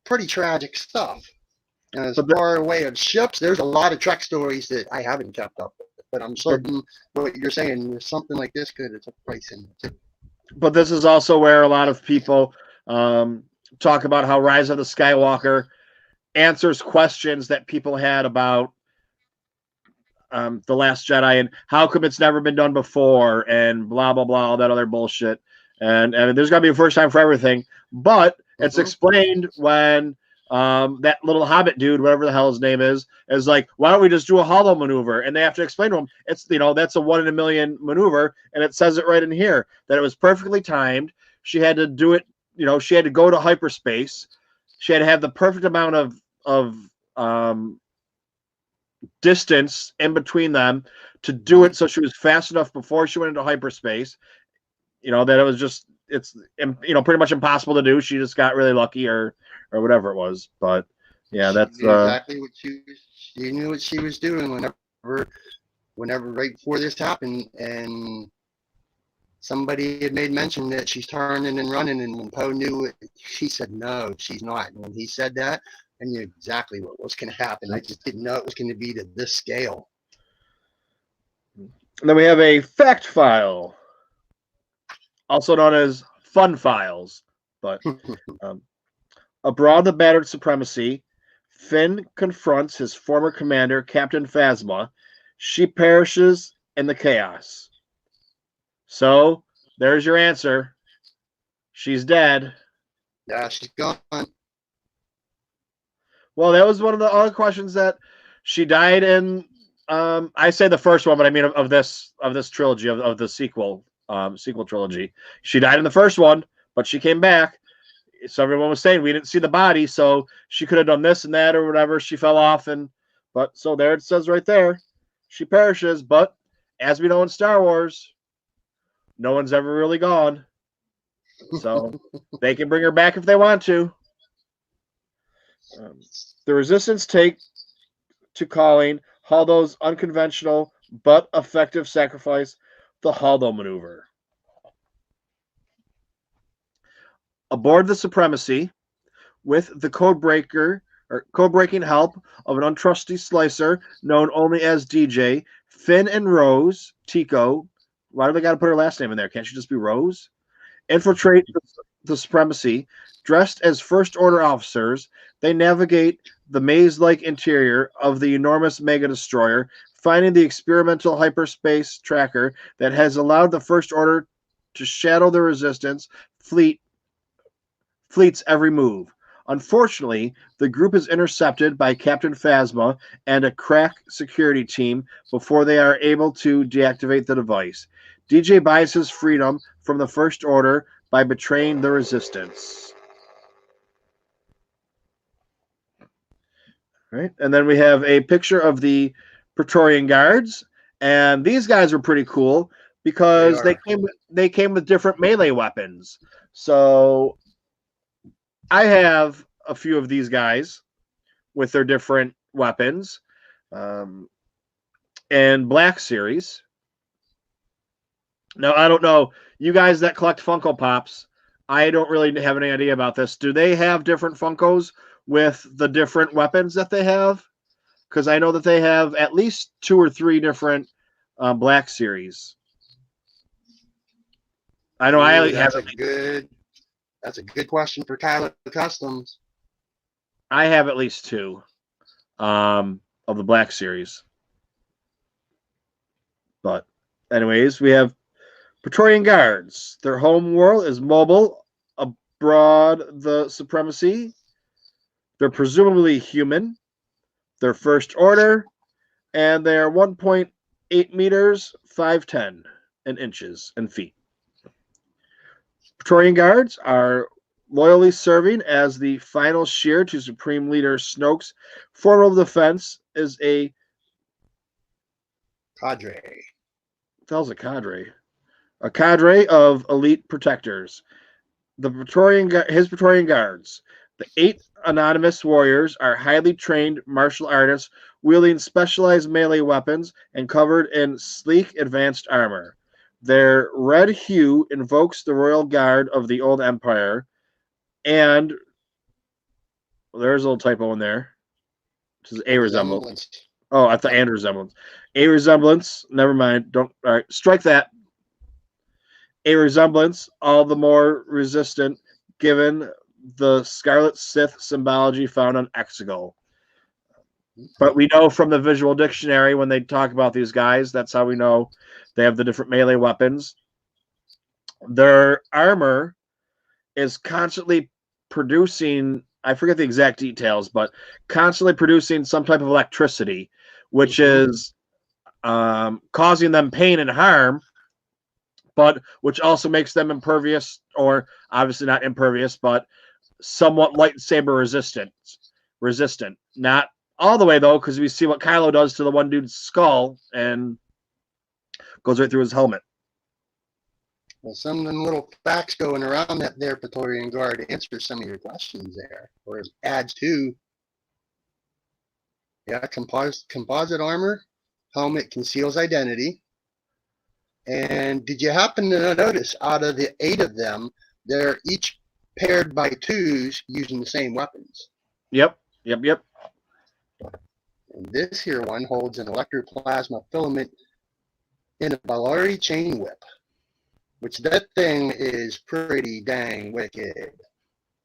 pretty tragic stuff. And as far away of ships, there's a lot of Trek stories that I haven't kept up with. But I'm certain what you're saying, something like this could have took place in it too. But this is also where a lot of people talk about how Rise of the Skywalker answers questions that people had about The Last Jedi and how come it's never been done before and blah, blah, blah, all that other bullshit. And there's got to be a first time for everything. But it's explained when that little Hobbit dude, whatever the hell his name is like, why don't we just do a hollow maneuver? And they have to explain to him, it's, that's a 1 in a million maneuver. And it says it right in here that it was perfectly timed. She had to do it, she had to go to hyperspace. She had to have the perfect amount of distance in between them to do it so she was fast enough before she went into hyperspace. That it was just, it's, pretty much impossible to do. She just got really lucky or whatever it was. But yeah, that's exactly what she knew what she was doing whenever right before this happened. And somebody had made mention that she's turning and running. And when Poe knew it, she said, no, she's not. And when he said that, I knew exactly what was going to happen. I just didn't know it was going to be to this scale. And then we have a fact file, also known as fun files. But abroad the battered supremacy, Finn confronts his former commander, Captain Phasma. She perishes in the chaos. So there's your answer. She's dead. Yeah, she's gone. Well, that was one of the other questions that she died in. I say the first one, but I mean of this trilogy of the sequel trilogy. She died in the first one, but she came back. So everyone was saying we didn't see the body, so she could have done this and that or whatever. She fell off, but so there it says right there, she perishes. But as we know in Star Wars, no one's ever really gone, so they can bring her back if they want to. The Resistance take to calling Holdo's unconventional but effective sacrifice the Holdo maneuver. Aboard the Supremacy, with the code-breaking help of an untrusty slicer known only as DJ, Finn and Rose, Tico, why do they got to put her last name in there? Can't she just be Rose? Infiltrate the Supremacy. Dressed as First Order officers, they navigate the maze-like interior of the enormous Mega Destroyer, finding the experimental hyperspace tracker that has allowed the First Order to shadow the Resistance fleet's every move. Unfortunately, the group is intercepted by Captain Phasma and a crack security team before they are able to deactivate the device. DJ buys his freedom from the First Order by betraying the Resistance. Right, and then we have a picture of the Praetorian Guards, and these guys are pretty cool because they came with different melee weapons. So I have a few of these guys with their different weapons, and Black Series. Now I don't know, you guys that collect Funko Pops, I don't really have any idea about this. Do they have different Funkos with the different weapons that they have? Because I know that they have at least 2 or 3 different Black Series. I know that's a good question for Kylo Customs. I have at least 2 of the Black Series. But anyways, we have Praetorian Guards. Their home world is mobile abroad the Supremacy. They're presumably human. They're First Order, and they are 1.8 meters, 5'10" in inches and feet. Praetorian Guards are loyally serving as the final shear to Supreme Leader Snoke's formal defense is a cadre. What the hell's a cadre? A cadre of elite protectors. His Praetorian Guards. The 8 anonymous warriors are highly trained martial artists wielding specialized melee weapons and covered in sleek, advanced armor. Their red hue invokes the royal guard of the old empire, and there's a little typo in there. This is a resemblance. Oh, I thought and resemblance. A resemblance. Never mind. Don't. All right. Strike that. A resemblance, all the more resistant, given the Scarlet Sith symbology found on Exegol. But we know from the visual dictionary when they talk about these guys, that's how we know they have the different melee weapons. Their armor is constantly producing, I forget the exact details, but constantly producing some type of electricity, which is causing them pain and harm, but which also makes them impervious, or obviously not impervious, but somewhat lightsaber resistant. Not all the way, though, because we see what Kylo does to the one dude's skull and goes right through his helmet. Well, some of them little facts going around that there, Praetorian Guard, answers some of your questions there, or adds to. Yeah, composite armor, helmet conceals identity. And did you happen to notice out of the 8 of them, they're each paired by 2s using the same weapons? Yep. And this here one holds an electroplasma filament in a Ballari chain whip, which that thing is pretty dang wicked,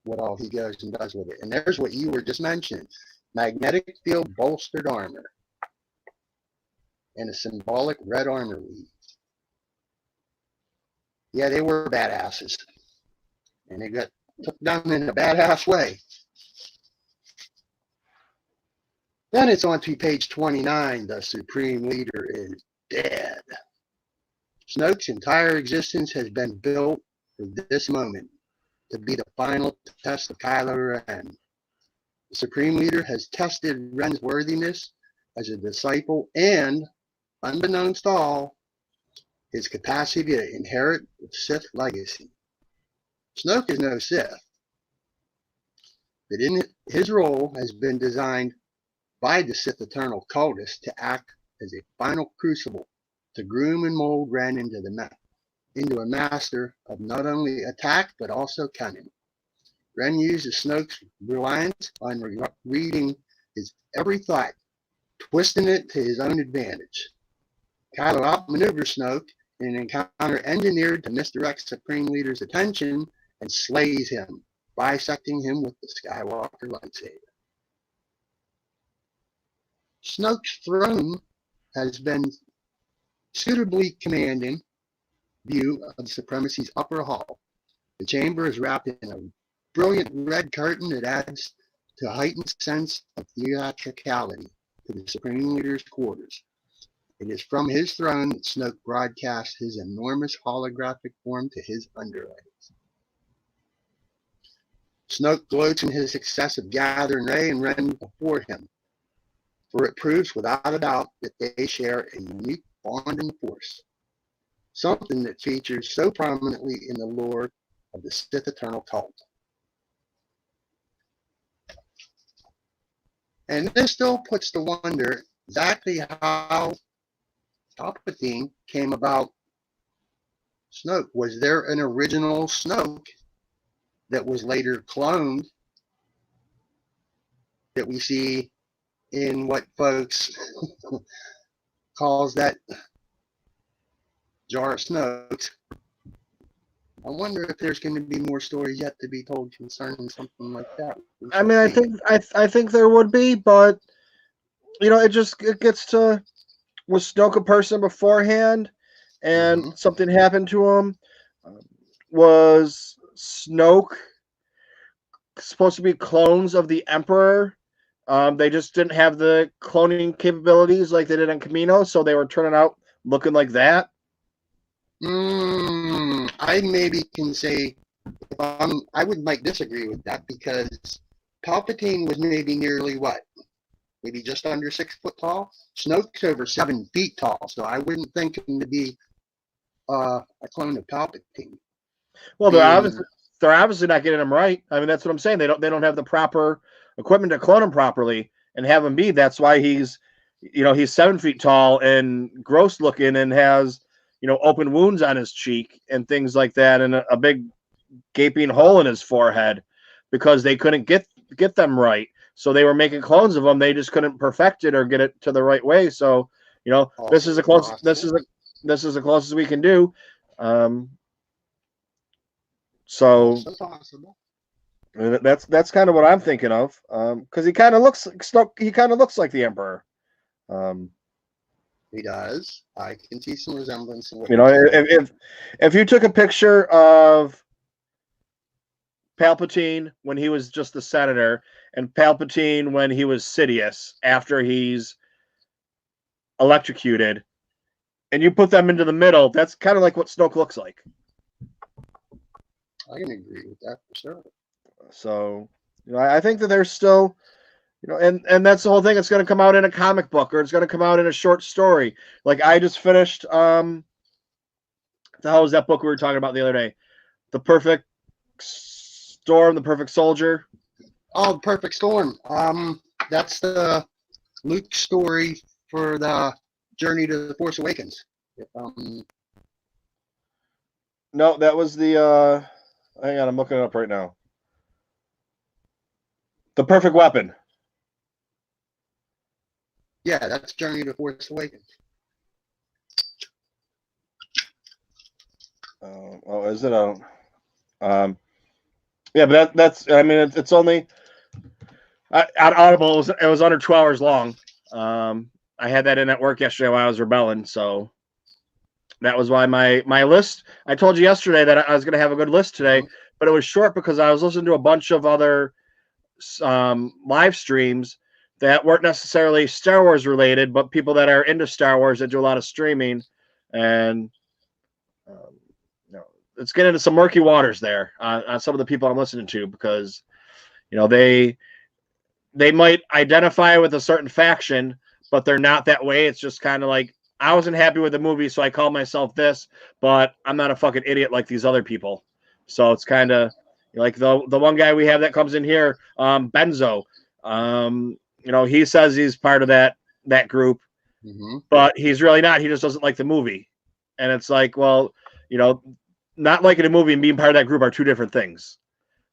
what all he goes and does with it. And there's what you were just mentioning, magnetic field bolstered armor and a symbolic red armor weave. Yeah, they were badasses, and they got took down in a badass way. Then it's on to page 29. The Supreme Leader is dead. Snoke's entire existence has been built for this moment, to be the final test of Kylo Ren. The Supreme Leader has tested Ren's worthiness as a disciple and, unbeknownst to all, his capacity to inherit the Sith legacy. Snoke is no Sith, but in his role has been designed by the Sith Eternal cultists to act as a final crucible to groom and mold Ren into a master of not only attack but also cunning. Ren uses Snoke's reliance on reading his every thought, twisting it to his own advantage. Kylo outmaneuvers Snoke in an encounter engineered to misdirect Supreme Leader's attention and slays him, bisecting him with the Skywalker lightsaber. Snoke's throne has been suitably commanding view of the Supremacy's upper hall. The chamber is wrapped in a brilliant red curtain that adds to a heightened sense of theatricality to the Supreme Leader's quarters. It is from his throne that Snoke broadcasts his enormous holographic form to his underlings. Snoke gloats in his success of gathering Rey and Ren before him, for it proves without a doubt that they share a unique bond in the Force, something that features so prominently in the lore of the Sith Eternal cult. And this still puts to wonder exactly how Palpatine came about Snoke. Was there an original Snoke that was later cloned that we see in what folks calls that jar of Snokes? I wonder if there's going to be more stories yet to be told concerning something like that. I mean, I think there would be, but you know, it gets to, was Snoke a person beforehand, and something happened to him? Was Snoke supposed to be clones of the Emperor? They just didn't have the cloning capabilities like they did on Kamino, so they were turning out looking like that. I maybe can say I might disagree with that, because Palpatine was maybe nearly what? Maybe just under 6 foot tall. Snoke's over 7 feet tall, so I wouldn't think him to be a clone of Palpatine. Well, they're they're obviously not getting him right. I mean, that's what I'm saying. They don't have the proper equipment to clone him properly and have him be. That's why he's 7 feet tall and gross looking and has open wounds on his cheek and things like that, and a big gaping hole in his forehead because they couldn't get them right. So they were making clones of him. They just couldn't perfect it or get it to the right way. So this is the closest. This is the closest we can do. So that's kind of what I'm thinking of. Because he kind of looks like the Emperor. He does. I can see some resemblance. If you took a picture of Palpatine when he was just the senator and Palpatine when he was Sidious after he's electrocuted, and you put them into the middle, that's kind of like what Snoke looks like. I can agree with that for sure. So, I think that there's still, and that's the whole thing. It's going to come out in a comic book, or it's going to come out in a short story. Like I just finished, the hell was that book we were talking about the other day? The Perfect Storm, The Perfect Soldier. Oh, The Perfect Storm. That's the Luke story for the Journey to the Force Awakens. No, that was the. Hang on, I'm looking it up right now. The Perfect Weapon. Yeah, that's Journey to the Force Awakens. Oh, is it? Yeah, but that's. I mean, it's only. At Audible, it was under 2 hours long. I had that in at work yesterday while I was rebelling, so that was why my list. I told you yesterday that I was going to have a good list today, but it was short because I was listening to a bunch of other live streams that weren't necessarily Star Wars related, but people that are into Star Wars that do a lot of streaming, and it's getting into some murky waters there on some of the people I'm listening to because they might identify with a certain faction, but they're not that way. It's just kind of like, I wasn't happy with the movie, so I call myself this, but I'm not a fucking idiot like these other people. So it's kind of like the one guy we have that comes in here, Benzo. He says he's part of that group, but he's really not. He just doesn't like the movie. And it's like, well, not liking a movie and being part of that group are two different things.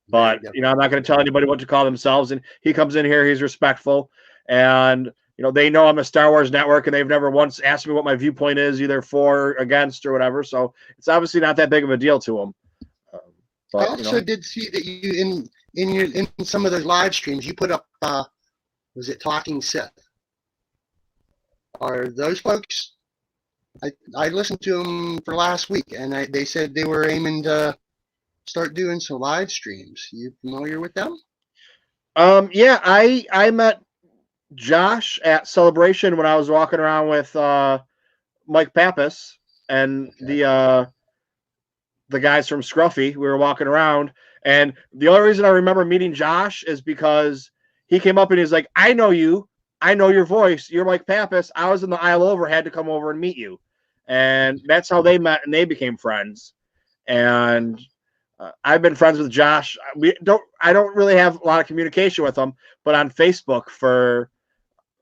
But, I'm not going to tell anybody what to call themselves. And he comes in here, he's respectful. And, they know I'm a Star Wars network and they've never once asked me what my viewpoint is, either for, or against, or whatever. So it's obviously not that big of a deal to them. But, I also did see that you, in some of those live streams, you put up, was it Talking Sith? Are those folks, I listened to them for last week and they said they were aiming to start doing some live streams. You familiar with them? Yeah, I met Josh at Celebration when I was walking around with Mike Pappas and the guys from Scruffy. We were walking around, and the only reason I remember meeting Josh is because he came up and he's like, I know you. I know your voice. You're Mike Pappas. I was in the aisle over, had to come over and meet you. And that's how they met and they became friends. And I've been friends with Josh. I don't really have a lot of communication with him, but on Facebook for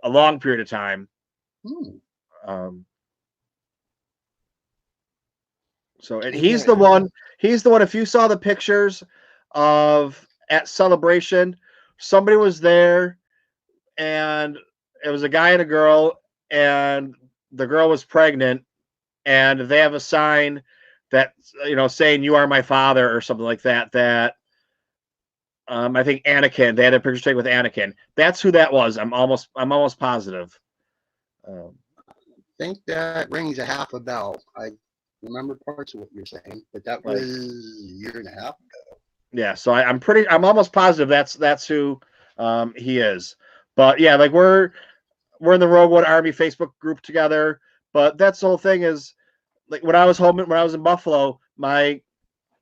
a long period of time. So, and he's the one. If you saw the pictures of at Celebration, somebody was there, and it was a guy and a girl, and the girl was pregnant, and they have a sign that saying "You are my father" or something like that. That I think Anakin. They had a picture taken with Anakin. That's who that was. I'm almost positive. I think that rings a half a bell. I remember parts of what you're saying, but that was a year and a half ago. Yeah, so I'm almost positive that's who he is. But yeah, like we're in the Rogue One Army Facebook group together. But that's the whole thing is, like when I was home, when I was in Buffalo, I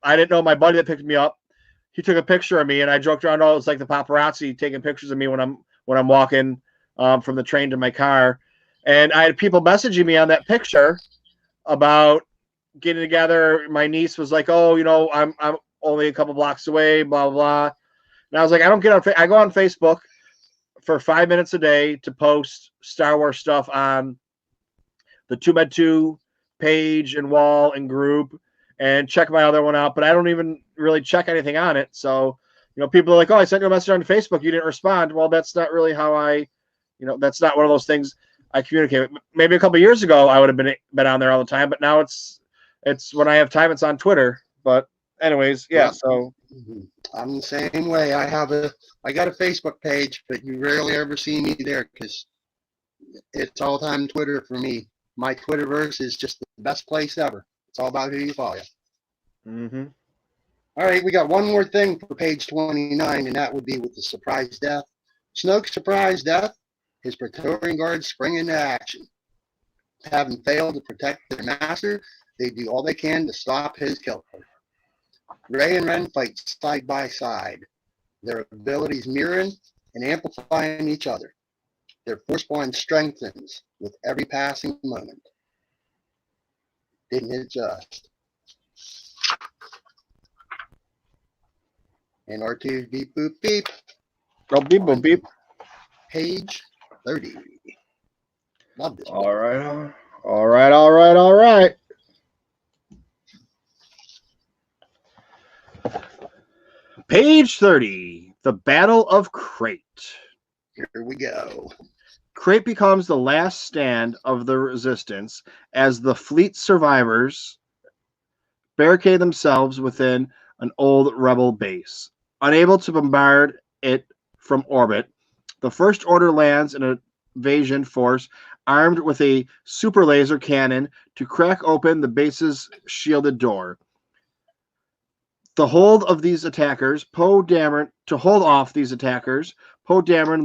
didn't know my buddy that picked me up. He took a picture of me, and I joked around, oh, it's like the paparazzi taking pictures of me when I'm walking from the train to my car. And I had people messaging me on that picture about getting together. My niece was like, oh, only a couple blocks away, blah, blah, blah. And I was like, I don't get on, I go on Facebook for 5 minutes a day to post Star Wars stuff on the TooMedToo page and wall and group and check my other one out, but I don't even really check anything on it. So, people are like, oh, I sent you a message on Facebook, you didn't respond. Well, that's not really how that's not one of those things I communicate. Maybe a couple of years ago I would have been on there all the time, but now it's when I have time, it's on Twitter. But anyways, yeah. So I'm the same way. I got a Facebook page, but you rarely ever see me there because it's all time Twitter for me. My Twitterverse is just the best place ever. It's all about who you follow. Mm-hmm. All right, we got one more thing for page 29, and that would be with the surprise death. Snoke's surprise death, his Praetorian Guards spring into action. Having failed to protect their master, they do all they can to stop his killer. Rey and Ren fight side by side, their abilities mirroring and amplifying each other. Their force bond strengthens with every passing moment. Didn't it just? And R2 beep boop beep. Oh, beep boop beep. Page 30. Love this. All right. Page 30, the Battle of Crate. Here we go. Crate becomes the last stand of the Resistance as the fleet survivors barricade themselves within an old rebel base. Unable to bombard it from orbit, the First Order lands an invasion force armed with a super laser cannon to crack open the base's shielded door. To hold off these attackers, Poe Dameron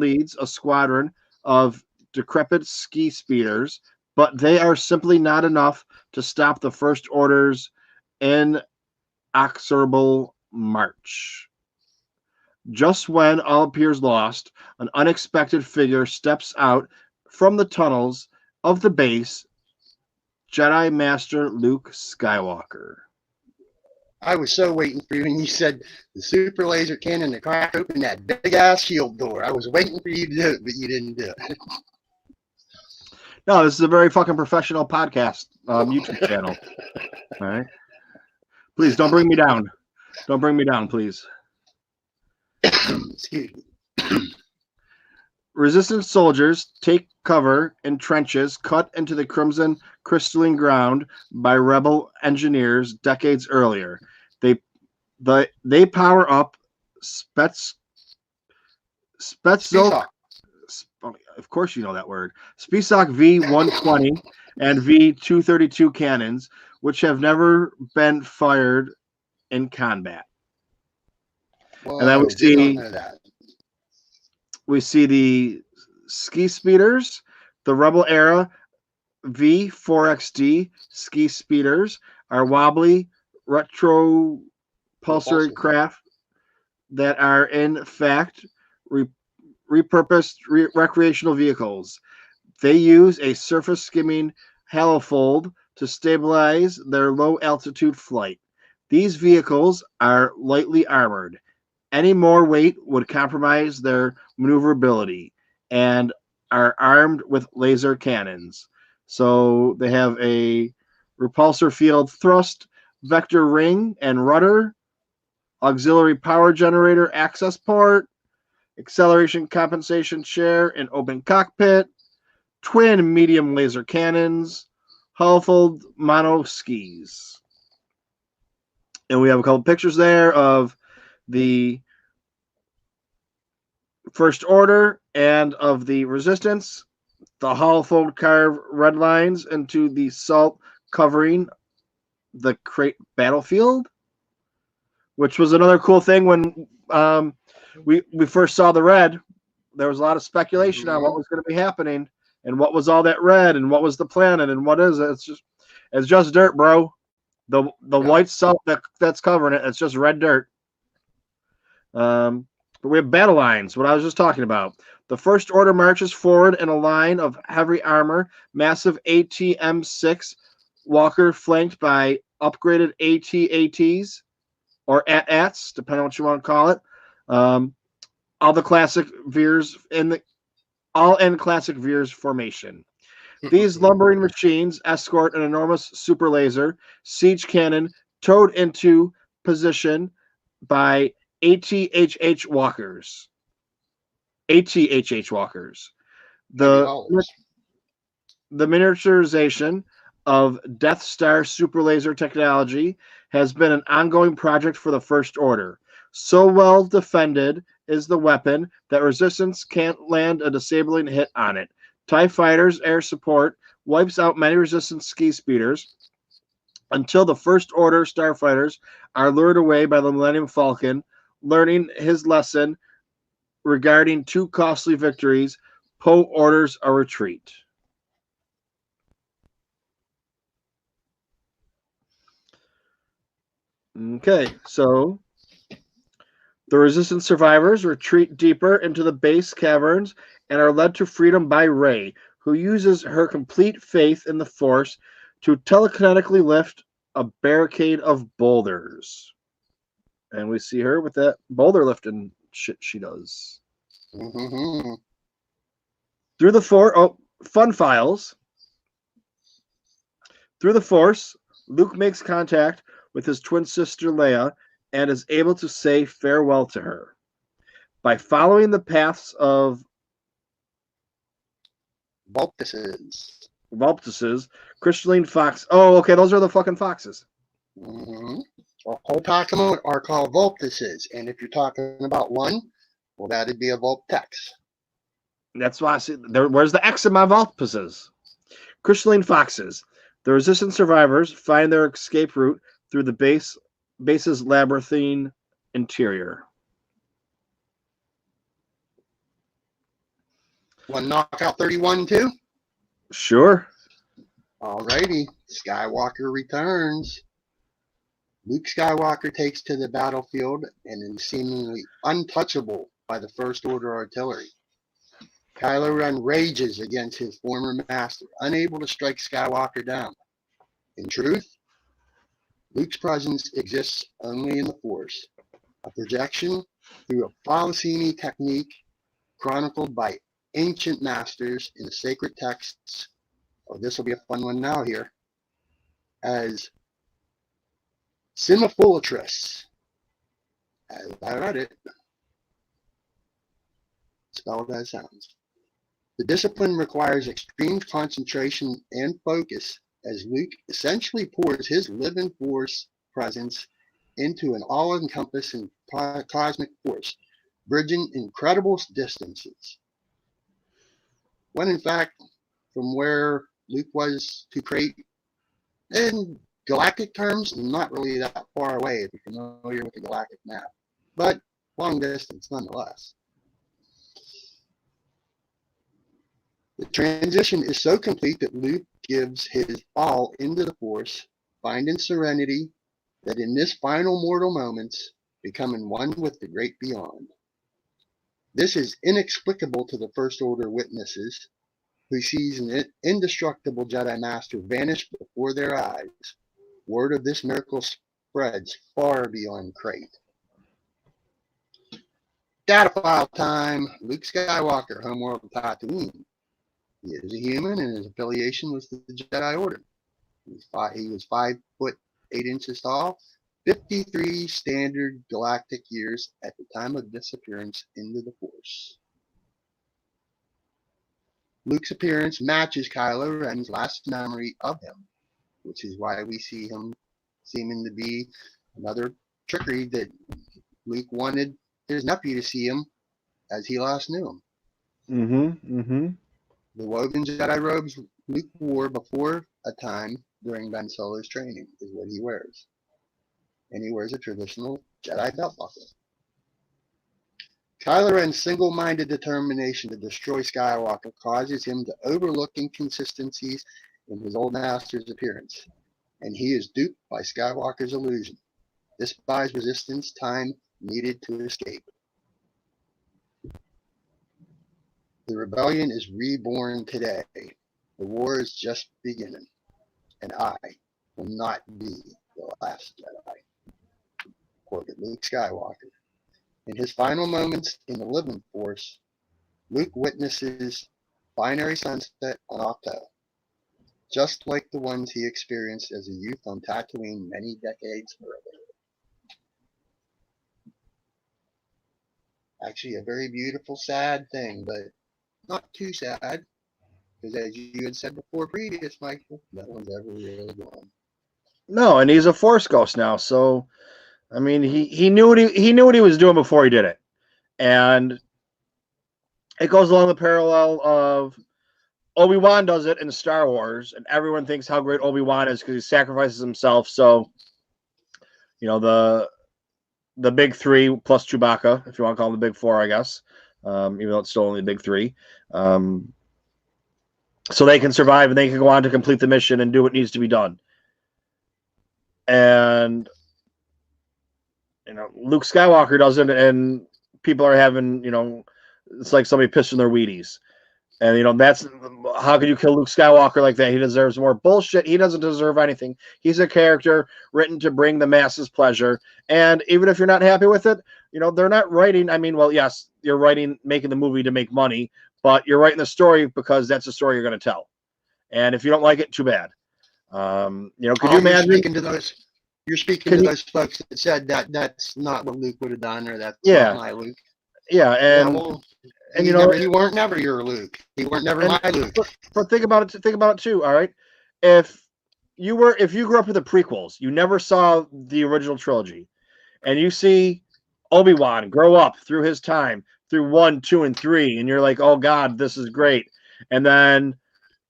leads a squadron of decrepit ski speeders, but they are simply not enough to stop the First Order's inexorable march. Just when all appears lost, an unexpected figure steps out from the tunnels of the base, Jedi Master Luke Skywalker. I was so waiting for you when you said the super laser cannon to crack open that big ass shield door. I was waiting for you to do it, but you didn't do it. No, this is a very fucking professional podcast YouTube channel. All right. Please don't bring me down. Don't bring me down, please. Excuse me. Resistance soldiers take cover in trenches cut into the crimson crystalline ground by rebel engineers decades earlier. They power up Spetsok. Of course you know that word. Spetsok V-120 and V-232 cannons, which have never been fired in combat. Well, and then we see the ski speeders, the Rebel era V4XD ski speeders are wobbly retro pulsar craft that are in fact repurposed recreational vehicles. They use a surface skimming halofold to stabilize their low altitude flight. These vehicles are lightly armored. Any more weight would compromise their maneuverability and are armed with laser cannons. So they have a repulsor field thrust, vector ring and rudder, auxiliary power generator access port, acceleration compensation chair and open cockpit, twin medium laser cannons, hull-fold mono skis. And we have a couple pictures there of the First Order and of the Resistance. The hull-fold carve red lines into the salt covering the Crate battlefield, which was another cool thing when we first saw the red. There was a lot of speculation on what was going to be happening and what was all that red and what was the planet and what is it. It's just dirt, bro. The white salt that's covering it, it's just red dirt. But we have battle lines, what I was just talking about. The First Order marches forward in a line of heavy armor, massive AT-M6 Walker flanked by upgraded AT-ATs. or AT-ATs, depending on what you want to call it. Um, all the classic Veers in classic Veers formation. These lumbering machines escort an enormous super laser siege cannon towed into position by ATHH walkers. ATHH walkers. Maybe The always. the miniaturization of Death Star super laser technology has been an ongoing project for the First Order. So well defended is the weapon that Resistance can't land a disabling hit on it. TIE Fighters' air support wipes out many Resistance ski speeders until the First Order starfighters are lured away by the Millennium Falcon, learning his lesson regarding two costly victories. Poe orders a retreat. Okay, so the Resistance survivors retreat deeper into the base caverns and are led to freedom by Rey, who uses her complete faith in the Force to telekinetically lift a barricade of boulders. And we see her with that boulder lifting shit she does. Mm-hmm. Through the fun files. Through the Force, Luke makes contact with his twin sister Leia and is able to say farewell to her. By following the paths of Vulptuses, crystalline fox. Oh, okay, those are the fucking foxes. Mm-hmm. A whole pack of them are called Vulptuses, and if you're talking about one, well, that'd be a Vulptex. That's why I see there. Where's the X in my Vulptuses? Crystalline foxes. The Resistance survivors find their escape route through the base's labyrinthine interior. Want to knock out 31 too? Sure. Alrighty, Skywalker returns. Luke Skywalker takes to the battlefield and is seemingly untouchable by the First Order artillery. Kylo Ren rages against his former master, unable to strike Skywalker down. In truth, Luke's presence exists only in the Force, a projection through a Falcini technique chronicled by ancient masters in the sacred texts. Oh, this will be a fun one now here. As Simifolatrus, as I read it, spelled as sounds. The discipline requires extreme concentration and focus as Luke essentially pours his living force presence into an all-encompassing cosmic force, bridging incredible distances. When in fact, from where Luke was to create, in galactic terms, not really that far away if you're familiar with the galactic map, but long distance nonetheless. The transition is so complete that Luke gives his all into the Force, finding serenity that in this final mortal moments, becoming one with the great beyond. This is inexplicable to the First Order witnesses, who sees an indestructible Jedi Master vanish before their eyes. Word of this miracle spreads far beyond Crate. Data file time. Luke Skywalker, homeworld of Tatooine. He is a human, and his affiliation was the Jedi Order. He was 5'8" tall, 53 standard galactic years at the time of disappearance into the Force. Luke's appearance matches Kylo Ren's last memory of him, which is why we see him seeming to be another trickery that Luke wanted his nephew to see him as he last knew him. Mm-hmm. Mm-hmm. The woven Jedi robes Luke wore before a time during Ben Solo's training is what he wears. And he wears a traditional Jedi belt buckle. Kylo Ren's single-minded determination to destroy Skywalker causes him to overlook inconsistencies in his old master's appearance, and he is duped by Skywalker's illusion. This buys Resistance time needed to escape. The rebellion is reborn today. The war is just beginning, and I will not be the last Jedi. quoted Luke Skywalker. In his final moments in the living force, Luke witnesses binary sunset on Octo, just like the ones he experienced as a youth on Tatooine many decades earlier. Actually, a very beautiful, sad thing, but not too sad, because as you had said before previous, Michael, no one's ever really gone. No, and he's a Force ghost now, so I mean, he knew what he was doing before he did it, and it goes along the parallel of Obi-Wan does it in Star Wars, and everyone thinks how great Obi-Wan is because he sacrifices himself. So, the big three plus Chewbacca, if you want to call them the big four, I guess, even though it's still only the big three, so they can survive and they can go on to complete the mission and do what needs to be done. And Luke Skywalker does it, and people are having, it's like somebody pissing their Wheaties. And, that's how can you kill Luke Skywalker like that? He deserves more bullshit. He doesn't deserve anything. He's a character written to bring the masses pleasure. And even if you're not happy with it, they're not writing. I mean, well, yes, you're making the movie to make money, but you're writing the story because that's the story you're going to tell. And if you don't like it, too bad. Could you imagine? You're speaking to those folks that said that that's not what Luke would have done, or that's not my Luke. Yeah, and he weren't never your Luke. He weren't never my Luke. But think about it too. All right, if you grew up with the prequels, you never saw the original trilogy, and you see Obi-Wan grow up through his time through 1, 2, and 3, and you're like, oh God, this is great. And then,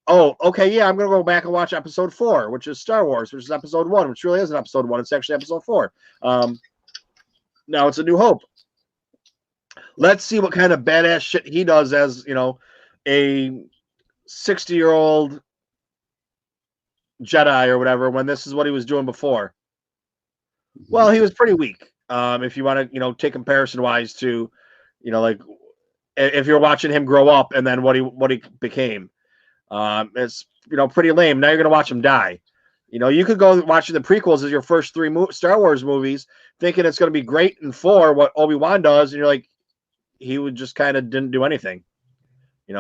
oh, okay, yeah, I'm gonna go back and watch episode 4, which is Star Wars, which is episode 1, which really isn't episode 1. It's actually episode 4. Now it's A New Hope. Let's see what kind of badass shit he does as, a 60-year-old Jedi or whatever, when this is what he was doing before. Well, he was pretty weak. If you want to, take comparison-wise to, like if you're watching him grow up and then what he became. It's, pretty lame. Now you're going to watch him die. You could go watching the prequels as your first 3 Star Wars movies, thinking it's going to be great in 4, what Obi-Wan does, and you're like, he would just kind of didn't do anything,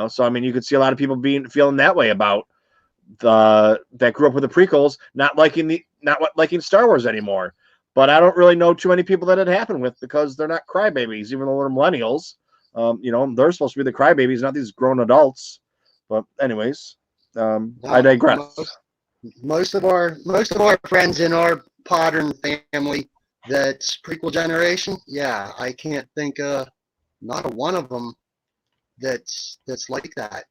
So I mean, you could see a lot of people feeling that way about that grew up with the prequels, not liking Star Wars anymore. But I don't really know too many people that it happened with because they're not crybabies, even though they're millennials. They're supposed to be the crybabies, not these grown adults. But anyways, I digress. Most of our friends in our Podern family that's prequel generation, yeah, I can't think of not a one of them that's like that.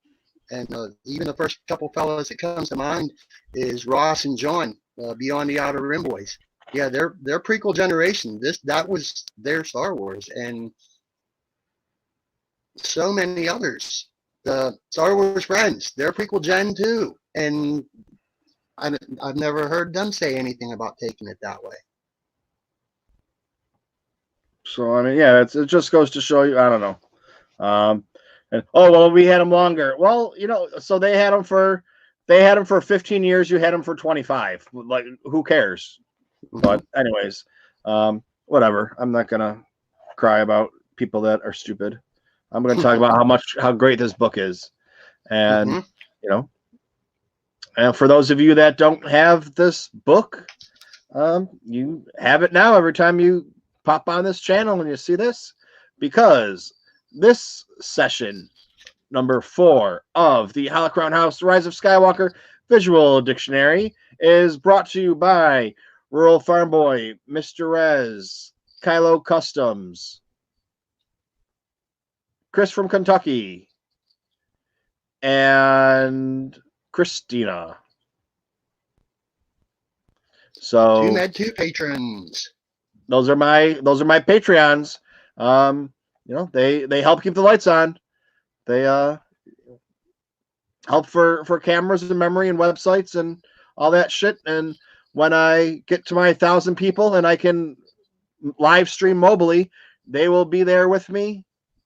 And even the first couple fellows that comes to mind is Ross and John, Beyond the Outer Rim boys. Yeah, they're prequel generation. That was their Star Wars, and so many others. The Star Wars friends, they're prequel gen too, and I've never heard them say anything about taking it that way. So I mean, yeah, it just goes to show you. I don't know. And we had him longer. Well, so they had him for 15 years. You had him for 25. Like, who cares? But anyways, whatever. I'm not gonna cry about people that are stupid. I'm gonna talk about how great this book is, and and for those of you that don't have this book, you have it now every time you pop on this channel and you see this, because this session number 4 of the Holocron House Rise of Skywalker Visual Dictionary is brought to you by Rural Farm Boy, Mr. Rez, Kylo Customs, Chris from Kentucky, and Christina. So TooMedToo patrons. Those are my Patreons. They help keep the lights on. They help for cameras and memory and websites and all that shit. And when I get to my 1,000 people and I can live stream mobily, they will be there with me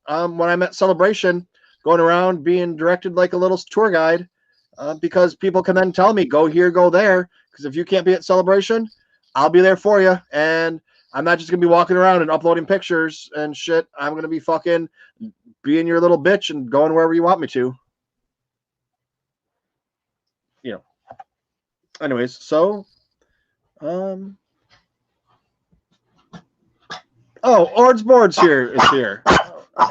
when I'm at Celebration, going around being directed like a little tour guide, because people can then tell me, go here, go there. Because if you can't be at Celebration, I'll be there for you. And I'm not just gonna be walking around and uploading pictures and shit. I'm gonna be fucking being your little bitch and going wherever you want me to. You know. Anyways, so Ord's Board's here is here.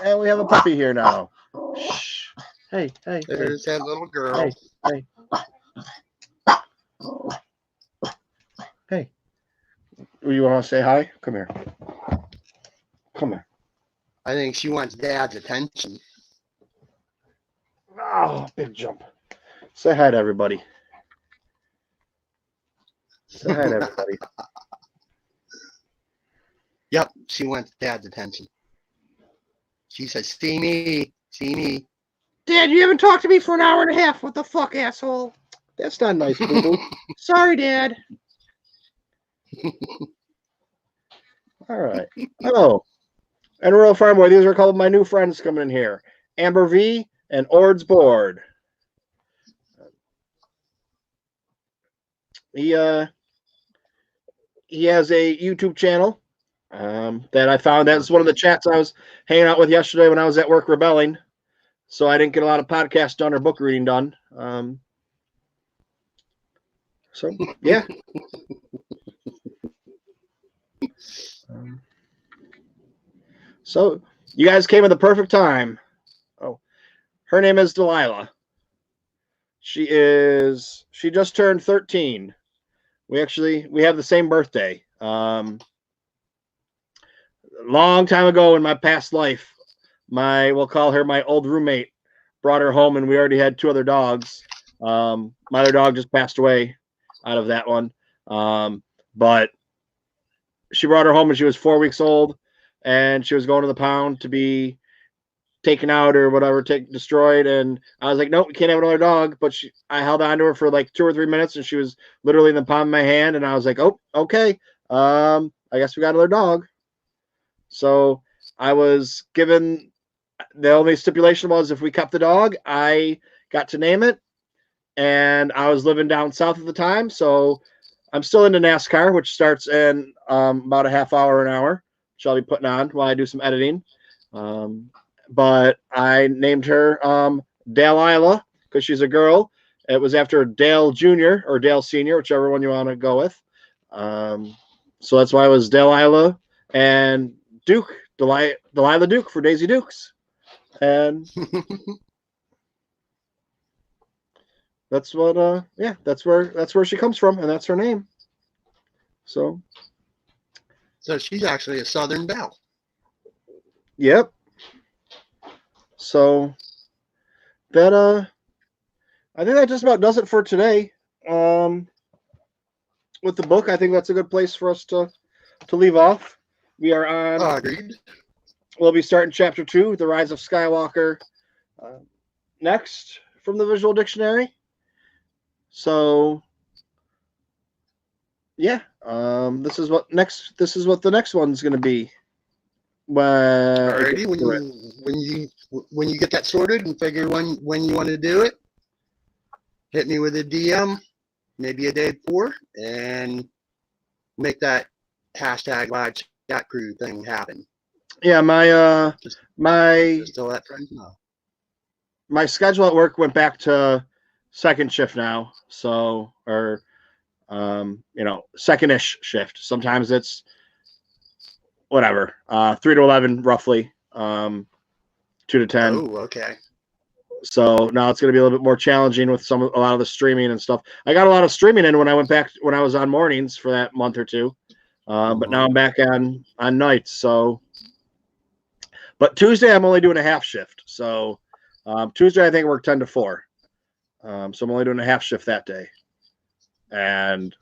And we have a puppy here now. Shh. Hey. There's that little girl. Hey. You want to say hi? Come here. I think she wants Dad's attention. Oh, big jump. Say hi to everybody. Yep, she wants Dad's attention. She says, see me. Dad, you haven't talked to me for an hour and a half. What the fuck, asshole? That's not nice, boo-boo. Sorry, Dad. All right. Hello. And Rural Farm Boy, these are a couple of my new friends coming in here. Amber V and Ord's Board. He has a YouTube channel that I found. That's one of the chats I was hanging out with yesterday when I was at work rebelling. So I didn't get a lot of podcasts done or book reading done. So, yeah. So you guys came at the perfect time. Oh, her name is Delilah. She just turned 13. We have the same birthday. Long time ago in my past life, we'll call her my old roommate, brought her home, and we already had 2 other dogs. My other dog just passed away out of that one. But she brought her home when she was 4 weeks old, and she was going to the pound to be taken out or whatever, destroyed. And I was like, nope, we can't have another dog. But I held on to her for like 2 or 3 minutes, and she was literally in the palm of my hand. And I was like, oh, okay. I guess we got another dog. So I was given, the only stipulation was if we kept the dog, I got to name it. And I was living down south at the time. So I'm still into NASCAR, which starts in about a half hour, an hour, which I'll be putting on while I do some editing. But I named her Delilah because she's a girl. It was after Dale Jr. or Dale Sr., whichever one you want to go with. So that's why it was Delilah and Duke, Delilah Duke for Daisy Dukes. And that's what, that's where she comes from, and that's her name. So she's actually a Southern Belle. Yep. So that I think that just about does it for today. With the book, I think that's a good place for us to leave off. We are on. Agreed. We'll be starting chapter 2, The Rise of Skywalker, next from the Visual Dictionary. So yeah, this is what the next one's going to be. Alrighty, when you get that sorted and figure when you want to do it, hit me with a DM, maybe a day before, and make that hashtag live chat crew thing happen. Yeah, my Just to let friends know. My schedule at work went back to second shift now, so second-ish shift. Sometimes it's whatever, 3 to 11 roughly, 2 to 10. Oh, okay. So now it's going to be a little bit more challenging with a lot of the streaming and stuff. I got a lot of streaming in when I was on mornings for that month or two, but now I'm back on nights. So, but Tuesday I'm only doing a half shift. So Tuesday I think I work 10 to 4. So I'm only doing a half shift that day, and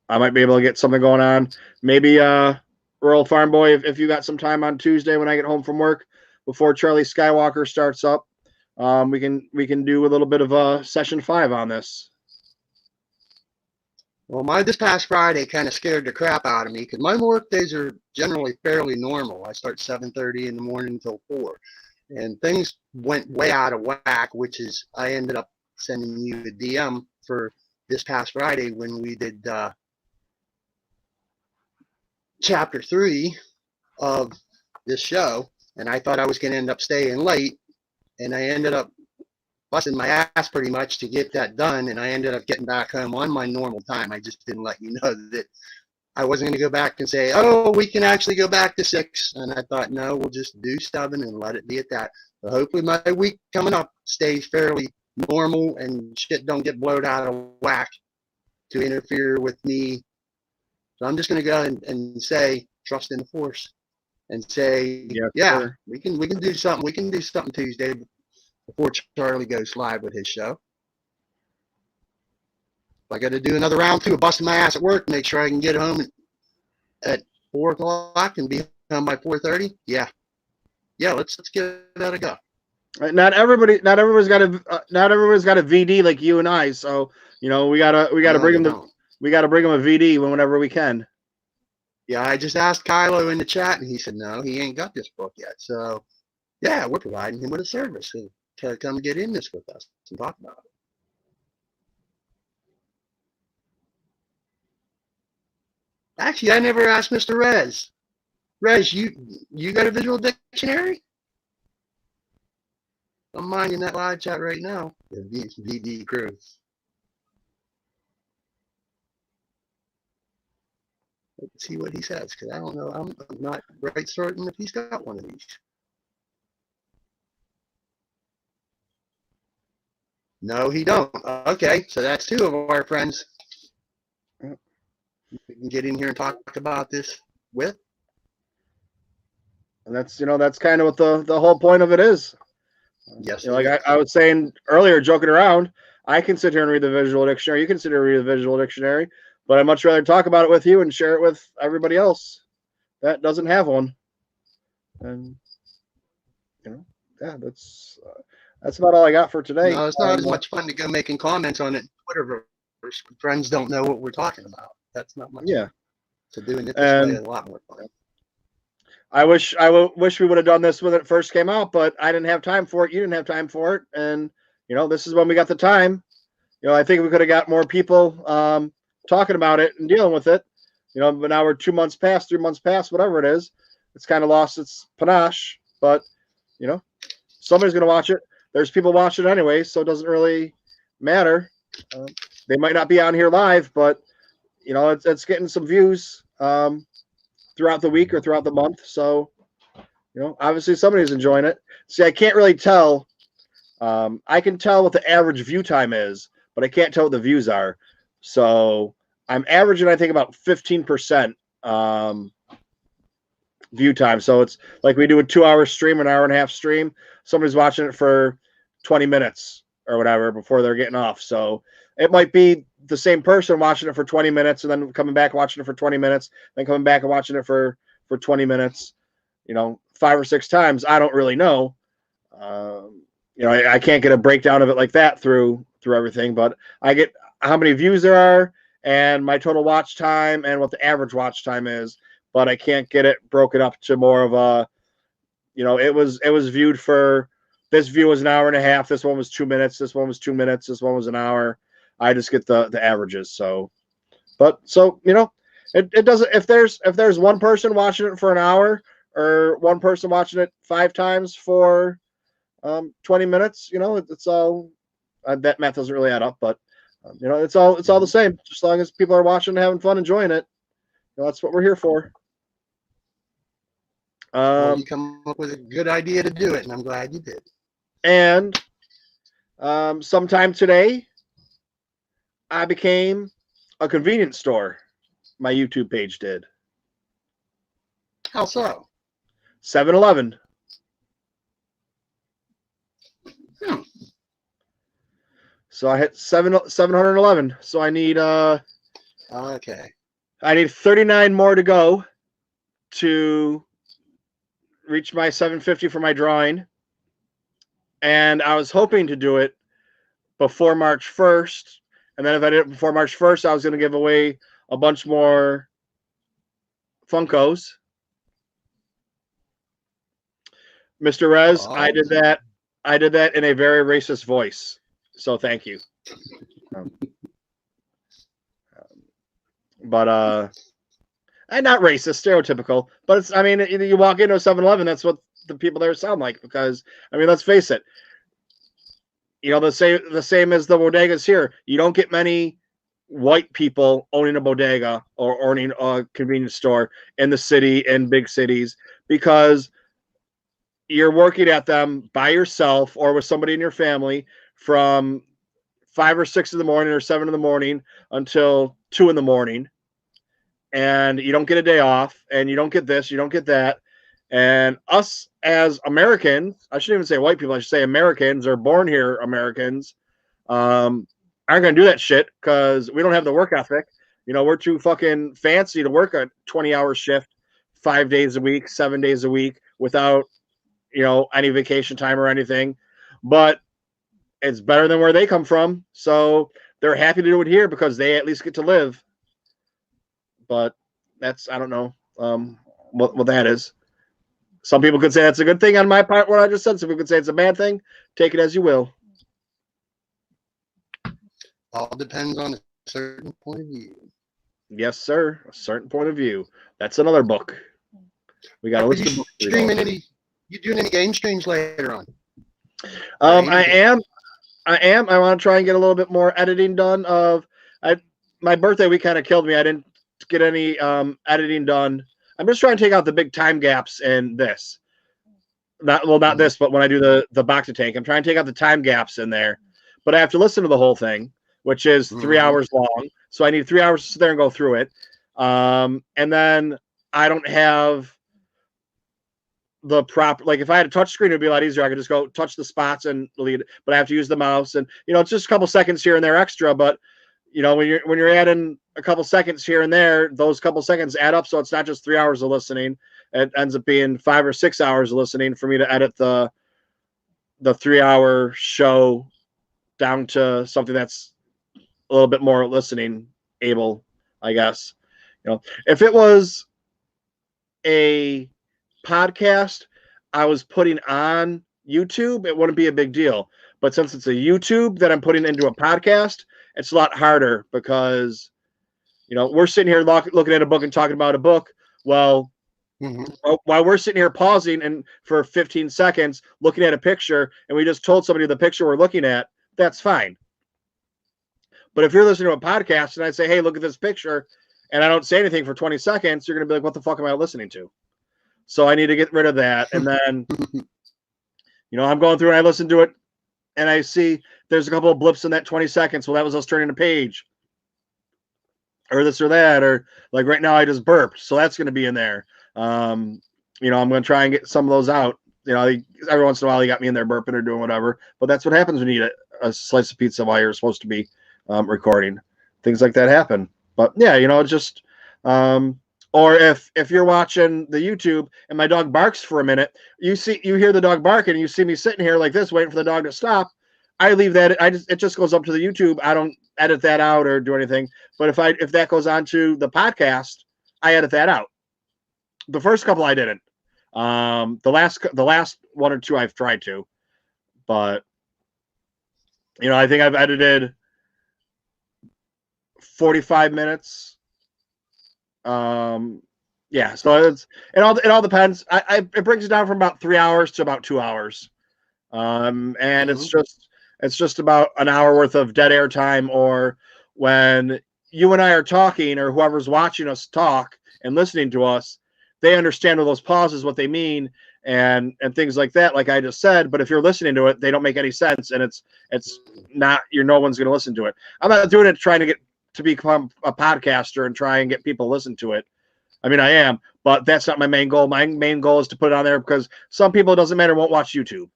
I might be able to get something going on. Maybe Rural Farm Boy, if you got some time on Tuesday when I get home from work before Charlie Skywalker starts up, we can do a little bit of a session 5 on this. Well, this past Friday kind of scared the crap out of me because my work days are generally fairly normal. I start 7:30 in the morning until 4, and things went way out of whack, which is I ended up sending you a DM for this past Friday when we did chapter 3 of this show, and I thought I was going to end up staying late, and I ended up busting my ass pretty much to get that done, and I ended up getting back home on my normal time. I just didn't let you know that I wasn't going to go back and say, oh, we can actually go back to 6, and I thought, no, we'll just do 7 and let it be at that. So hopefully my week coming up stays fairly normal and shit don't get blown out of whack to interfere with me. So I'm just going to go and say, trust in the force, and say, yeah, sure. we can do something. We can do something Tuesday before Charlie goes live with his show. If I got to do another round 2 of busting my ass at work, make sure I can get home at 4 o'clock and be home by 4:30. Yeah, let's give that a go. Not everybody's got a VD like you and I. So we gotta bring them. We gotta bring them a VD whenever we can. Yeah, I just asked Kylo in the chat, and he said no, he ain't got this book yet. So yeah, we're providing him with a service to come get in this with us and talk about it. Actually, I never asked Mr. Rez. Rez, you got a visual dictionary? I'm minding that live chat right now. The VD crew. Let's see what he says, because I don't know. I'm not right certain if he's got one of these. No, he don't. Okay, so that's 2 of our friends we can get in here and talk about this with. And that's kind of what the whole point of it is. Yes. Like I was saying earlier, joking around, I can sit here and read the visual dictionary. You can sit here and read the visual dictionary, but I'd much rather talk about it with you and share it with everybody else that doesn't have one. And yeah, that's about all I got for today. No, it's not as much fun to go making comments on it. Whatever, friends don't know what we're talking about. That's not much. Yeah. Fun. So doing it this way is a lot more fun. I wish we would have done this when it first came out, but I didn't have time for it. You didn't have time for it, and this is when we got the time. I think we could have got more people talking about it and dealing with it. But now we're 2 months past, 3 months past, whatever it is. It's kind of lost its panache, but somebody's gonna watch it. There's people watching anyway, so it doesn't really matter. They might not be on here live, but it's getting some views throughout the week or throughout the month. So, obviously somebody's enjoying it. See, I can't really tell. I can tell what the average view time is, but I can't tell what the views are. So I'm averaging, I think, about 15% view time. So it's like we do a 2-hour stream, an hour and a half stream. Somebody's watching it for 20 minutes or whatever before they're getting off. So it might be the same person watching it for 20 minutes and then coming back watching it for 20 minutes, then coming back and watching it for 20 minutes, 5 or 6 times. I don't really know. I can't get a breakdown of it like that through everything, but I get how many views there are and my total watch time and what the average watch time is, but I can't get it broken up to more of a, it was viewed for, this view was an hour and a half. This one was 2 minutes. This one was 2 minutes. This one was an hour. I just get the averages. So, it doesn't, if there's one person watching it for an hour or one person watching it 5 times for 20 minutes, it's all, that math doesn't really add up, but it's all the same. Just as long as people are watching and having fun, enjoying it, that's what we're here for. Well, you come up with a good idea to do it, and I'm glad you did. And sometime today, I became a convenience store. My YouTube page did. How so? 7-Eleven. So I hit 711. So I need okay. I need 39 more to go to reach my 750 for my drawing. And I was hoping to do it before March 1st. And then if I did it before March 1st, I was going to give away a bunch more Funkos. Mr. Rez, I did that. I did that in a very racist voice. So thank you. But and not racist, stereotypical, but it's, I mean, you walk into a 7-Eleven, that's what the people there sound like, because, I mean, let's face it, the same as the bodegas here. You don't get many white people owning a bodega or owning a convenience store in the city, in big cities, because you're working at them by yourself or with somebody in your family from 5 or 6 in the morning or 7 in the morning until 2 in the morning, and you don't get a day off, and you don't get this, you don't get that. And us as Americans, I shouldn't even say white people, I should say Americans, or born here Americans, aren't going to do that shit because we don't have the work ethic. We're too fucking fancy to work a 20-hour shift 5 days a week, 7 days a week without, any vacation time or anything. But it's better than where they come from. So they're happy to do it here because they at least get to live. But that's, I don't know what that is. Some people could say that's a good thing on my part, what I just said. Some people could say it's a bad thing. Take it as you will. All depends on a certain point of view. Yes, sir. A certain point of view. That's another book. We got a list of books. You doing any game streams later on? I am. I want to try and get a little bit more editing done. My birthday week kind of killed me. I didn't get any editing done. I'm just trying to take out the big time gaps in this. Not this, but when I do the box of tank, I'm trying to take out the time gaps in there. But I have to listen to the whole thing, which is 3 hours long. So I need 3 hours to sit there and go through it. And then I don't have the proper, like if I had a touch screen, it'd be a lot easier. I could just go touch the spots and delete it, but I have to use the mouse, and it's just a couple seconds here and there extra. But when you're adding a couple seconds here and there, those couple seconds add up. So it's not just 3 hours of listening. It ends up being 5 or 6 hours of listening for me to edit the 3 hour show down to something that's a little bit more listening able, I guess. If it was a podcast I was putting on YouTube, it wouldn't be a big deal. But since it's a YouTube that I'm putting into a podcast, it's a lot harder because, we're sitting here looking at a book and talking about a book. Well, while we're sitting here pausing and for 15 seconds looking at a picture, and we just told somebody the picture we're looking at, that's fine. But if you're listening to a podcast and I say, hey, look at this picture, and I don't say anything for 20 seconds, you're going to be like, what the fuck am I listening to? So I need to get rid of that. And then, I'm going through and I listen to it and I see there's a couple of blips in that 20 seconds. Well, that was us turning a page or this or that, or like right now I just burped. So that's going to be in there. I'm going to try and get some of those out. Every once in a while you got me in there burping or doing whatever, but that's what happens when you eat a slice of pizza while you're supposed to be recording. Things like that happen. But yeah, just, or if you're watching the YouTube and my dog barks for a minute, you hear the dog barking and you see me sitting here like this, waiting for the dog to stop. I leave that. It just goes up to the YouTube. I don't edit that out or do anything. But if that goes on to the podcast, I edit that out. The first couple I didn't. The last one or two I've tried to, but I think I've edited 45 minutes. Yeah, so it all depends. It brings it down from about 3 hours to about 2 hours. And it's just about an hour worth of dead air time, or when you and I are talking, or whoever's watching us talk and listening to us, they understand all those pauses, what they mean, and things like that, like I just said. But if you're listening to it, they don't make any sense, and it's not, no one's going to listen to it. I'm not doing it trying to become a podcaster and try and get people to listen to it. I mean, I am, but that's not my main goal. My main goal is to put it on there because some people, it doesn't matter, won't watch YouTube,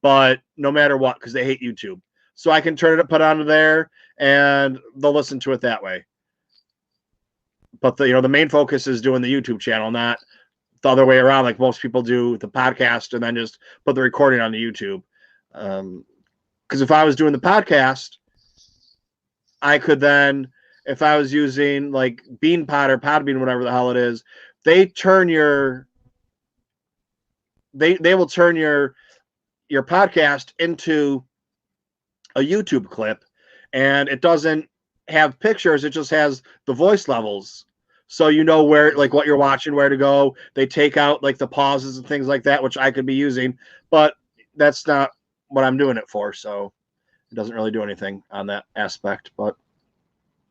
but no matter what, because they hate YouTube. So I can turn it, put it onto there, and they'll listen to it that way. But the main focus is doing the YouTube channel, not the other way around, like most people do the podcast and then just put the recording on the YouTube. Because if I was doing the podcast, I could then, if I was using like BeanPod or Podbean, whatever the hell it is, they will turn your podcast into a YouTube clip, and it doesn't have pictures. It just has the voice levels. so you know where, like, what you're watching, where to go. They take out like the pauses and things like that, which I could be using, but that's not what I'm doing it for. So it doesn't really do anything on that aspect. But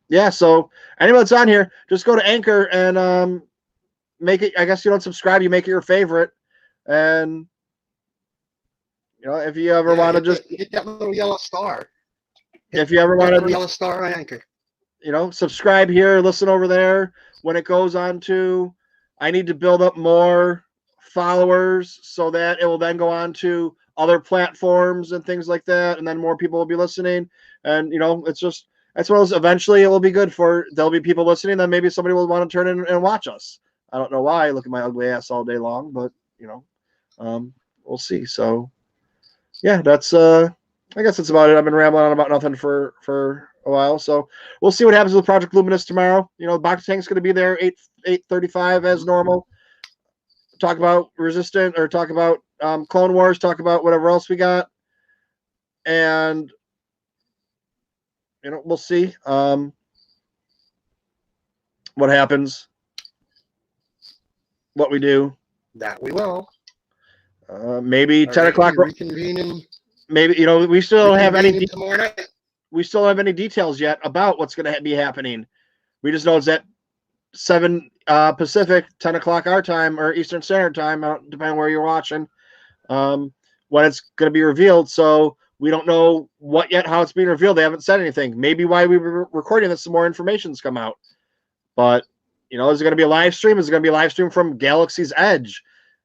yeah, so anyone that's on here, just go to Anchor and make it. I guess you don't subscribe, you make it your favorite, and if you ever want to just hit that little yellow star. If you ever want to yellow star on Anchor, subscribe here, listen over there. When it goes on to, I need to build up more followers so that it will then go on to other platforms and things like that, and then more people will be listening. And it's just, as well as eventually it will be good for, there'll be people listening, then maybe somebody will want to turn in and watch us. I don't know why I look at my ugly ass all day long, but we'll see. So yeah, that's I guess that's about it. I've been rambling on about nothing for a while, so we'll see what happens with Project Luminous tomorrow. Box Tank's going to be there 8:35 as normal. Talk about Resistant, or talk about Clone Wars, talk about whatever else we got, and we'll see what happens, what we do. That we will. Maybe 10 o'clock. Reconvening. Maybe we still don't have any. Tomorrow night. We still don't have any details yet about what's going to be happening. We just know it's at 7 Pacific, 10 o'clock our time, or Eastern Standard Time, depending on where you're watching, when it's going to be revealed. So we don't know what yet, how it's being revealed. They haven't said anything. Maybe while we were recording this, some more information's come out. But, is it going to be a live stream? Is it going to be a live stream from Galaxy's Edge?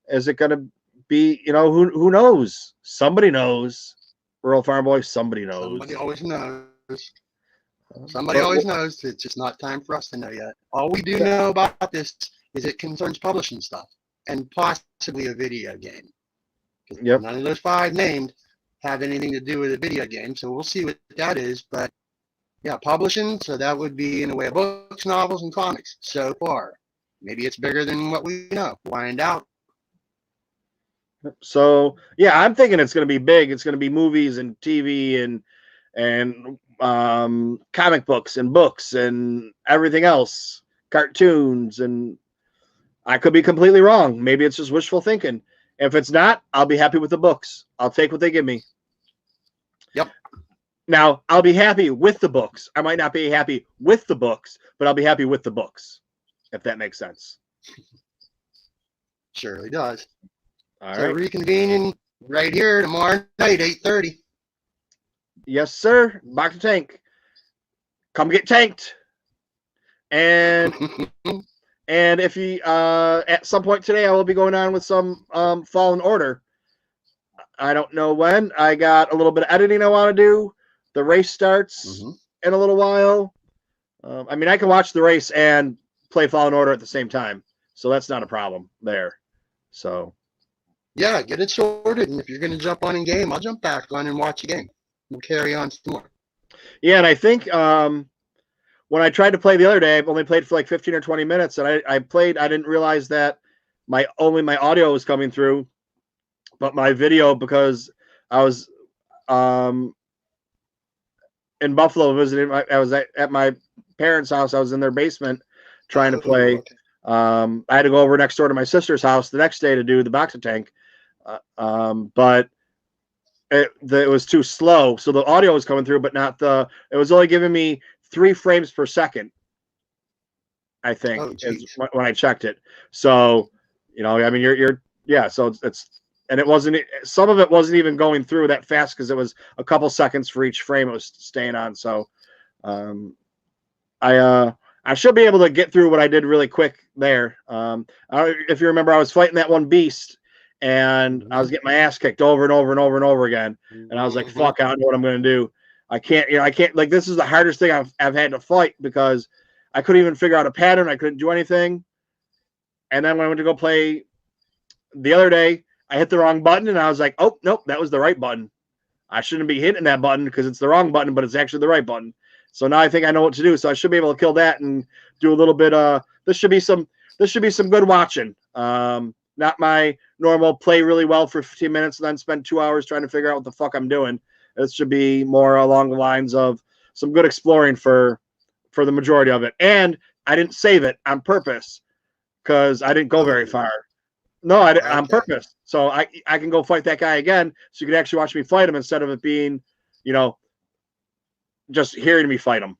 Is it going to be, who knows? Somebody knows. Rural Farm Boy, somebody knows. Somebody always knows. Somebody always knows. It's just not time for us to know yet. All we do know about this is it concerns publishing stuff and possibly a video game. Yep. None of those 5 named have anything to do with a video game, so we'll see what that is. But yeah, publishing, so that would be in the way of books, novels, and comics so far. Maybe it's bigger than what we know. Find out. So yeah, I'm thinking it's going to be big. It's going to be movies and TV and comic books and books and everything else, cartoons, and I could be completely wrong. Maybe it's just wishful thinking. If it's not, I'll be happy with the books. I'll take what they give me. Yep. Now, I'll be happy with the books. I might not be happy with the books, but I'll be happy with the books, if that makes sense. Surely does. All so right. Reconvening right here tomorrow night, 8:30. Yes, sir. Box Tank. Come get tanked. And and if you at some point today, I will be going on with some Fallen Order. I don't know when. I got a little bit of editing I want to do. The race starts in a little while. I mean, I can watch the race and play Fallen Order at the same time, so that's not a problem there. So yeah, get it sorted, and if you're going to jump on in game, I'll jump back on and watch a game. We'll carry on some more. Yeah, and I think when I tried to play the other day, I've only played for like 15 or 20 minutes, and I didn't realize that only my audio was coming through, but my video, because I was in Buffalo visiting. I was at my parents' house. I was in their basement trying to play. Okay. I had to go over next door to my sister's house the next day to do the Box Tank, but it was too slow, so the audio was coming through, but not the. It was only giving me 3 frames per second, I think, when I checked it. So, I mean, you're yeah. So it's and it wasn't. Some of it wasn't even going through that fast because it was a couple seconds for each frame it was staying on. So, I should be able to get through what I did really quick there. If you remember, I was fighting that one beast, and I was getting my ass kicked over and over and over and over again. And I was like, fuck, I don't know what I'm going to do. I can't, like, this is the hardest thing I've had to fight because I couldn't even figure out a pattern. I couldn't do anything. And then when I went to go play the other day, I hit the wrong button, and I was like, oh, nope, that was the right button. I shouldn't be hitting that button because it's the wrong button, but it's actually the right button. So now I think I know what to do. So I should be able to kill that and do a little bit. This should be some good watching. Not my normal play really well for 15 minutes and then spend 2 hours trying to figure out what the fuck I'm doing. This should be more along the lines of some good exploring for the majority of it. And I didn't save it on purpose because I didn't go very far. No, on purpose. So I can go fight that guy again. So you can actually watch me fight him instead of it being, just hearing me fight him.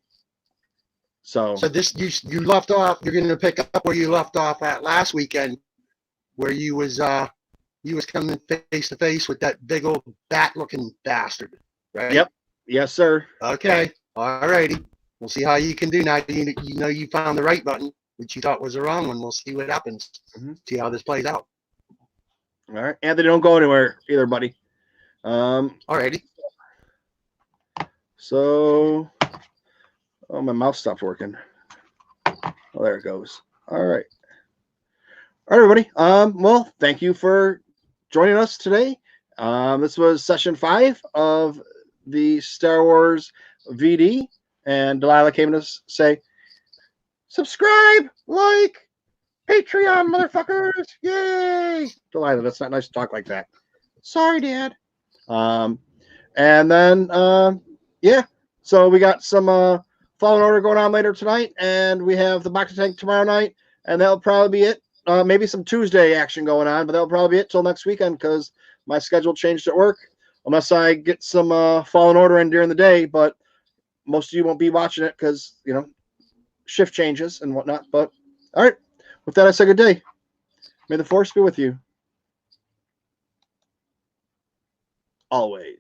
So this you left off. You're going to pick up where you left off at last weekend, where you was coming face to face with that big old bat-looking bastard, right? Yep. Yes, sir. Okay. All righty. We'll see how you can do now. You found the right button, which you thought was the wrong one. We'll see what happens. See how this plays out. All right. Anthony, don't go anywhere either, buddy. All righty. So, my mouse stopped working. Oh, there it goes. All right. All right, everybody. Well, thank you for joining us today. This was session 5 of the Star Wars VD, and Delilah came to say, subscribe, like, Patreon, motherfuckers! Yay! Delilah, that's not nice to talk like that. Sorry, Dad. And then, yeah. So we got some Fallen Order going on later tonight, and we have the Boxing Tank tomorrow night, and that'll probably be it. Maybe some Tuesday action going on, but that'll probably be it till next weekend because my schedule changed at work. Unless I get some Fallen Order in during the day, but most of you won't be watching it because, shift changes and whatnot. But, all right. With that, I say good day. May the Force be with you. Always.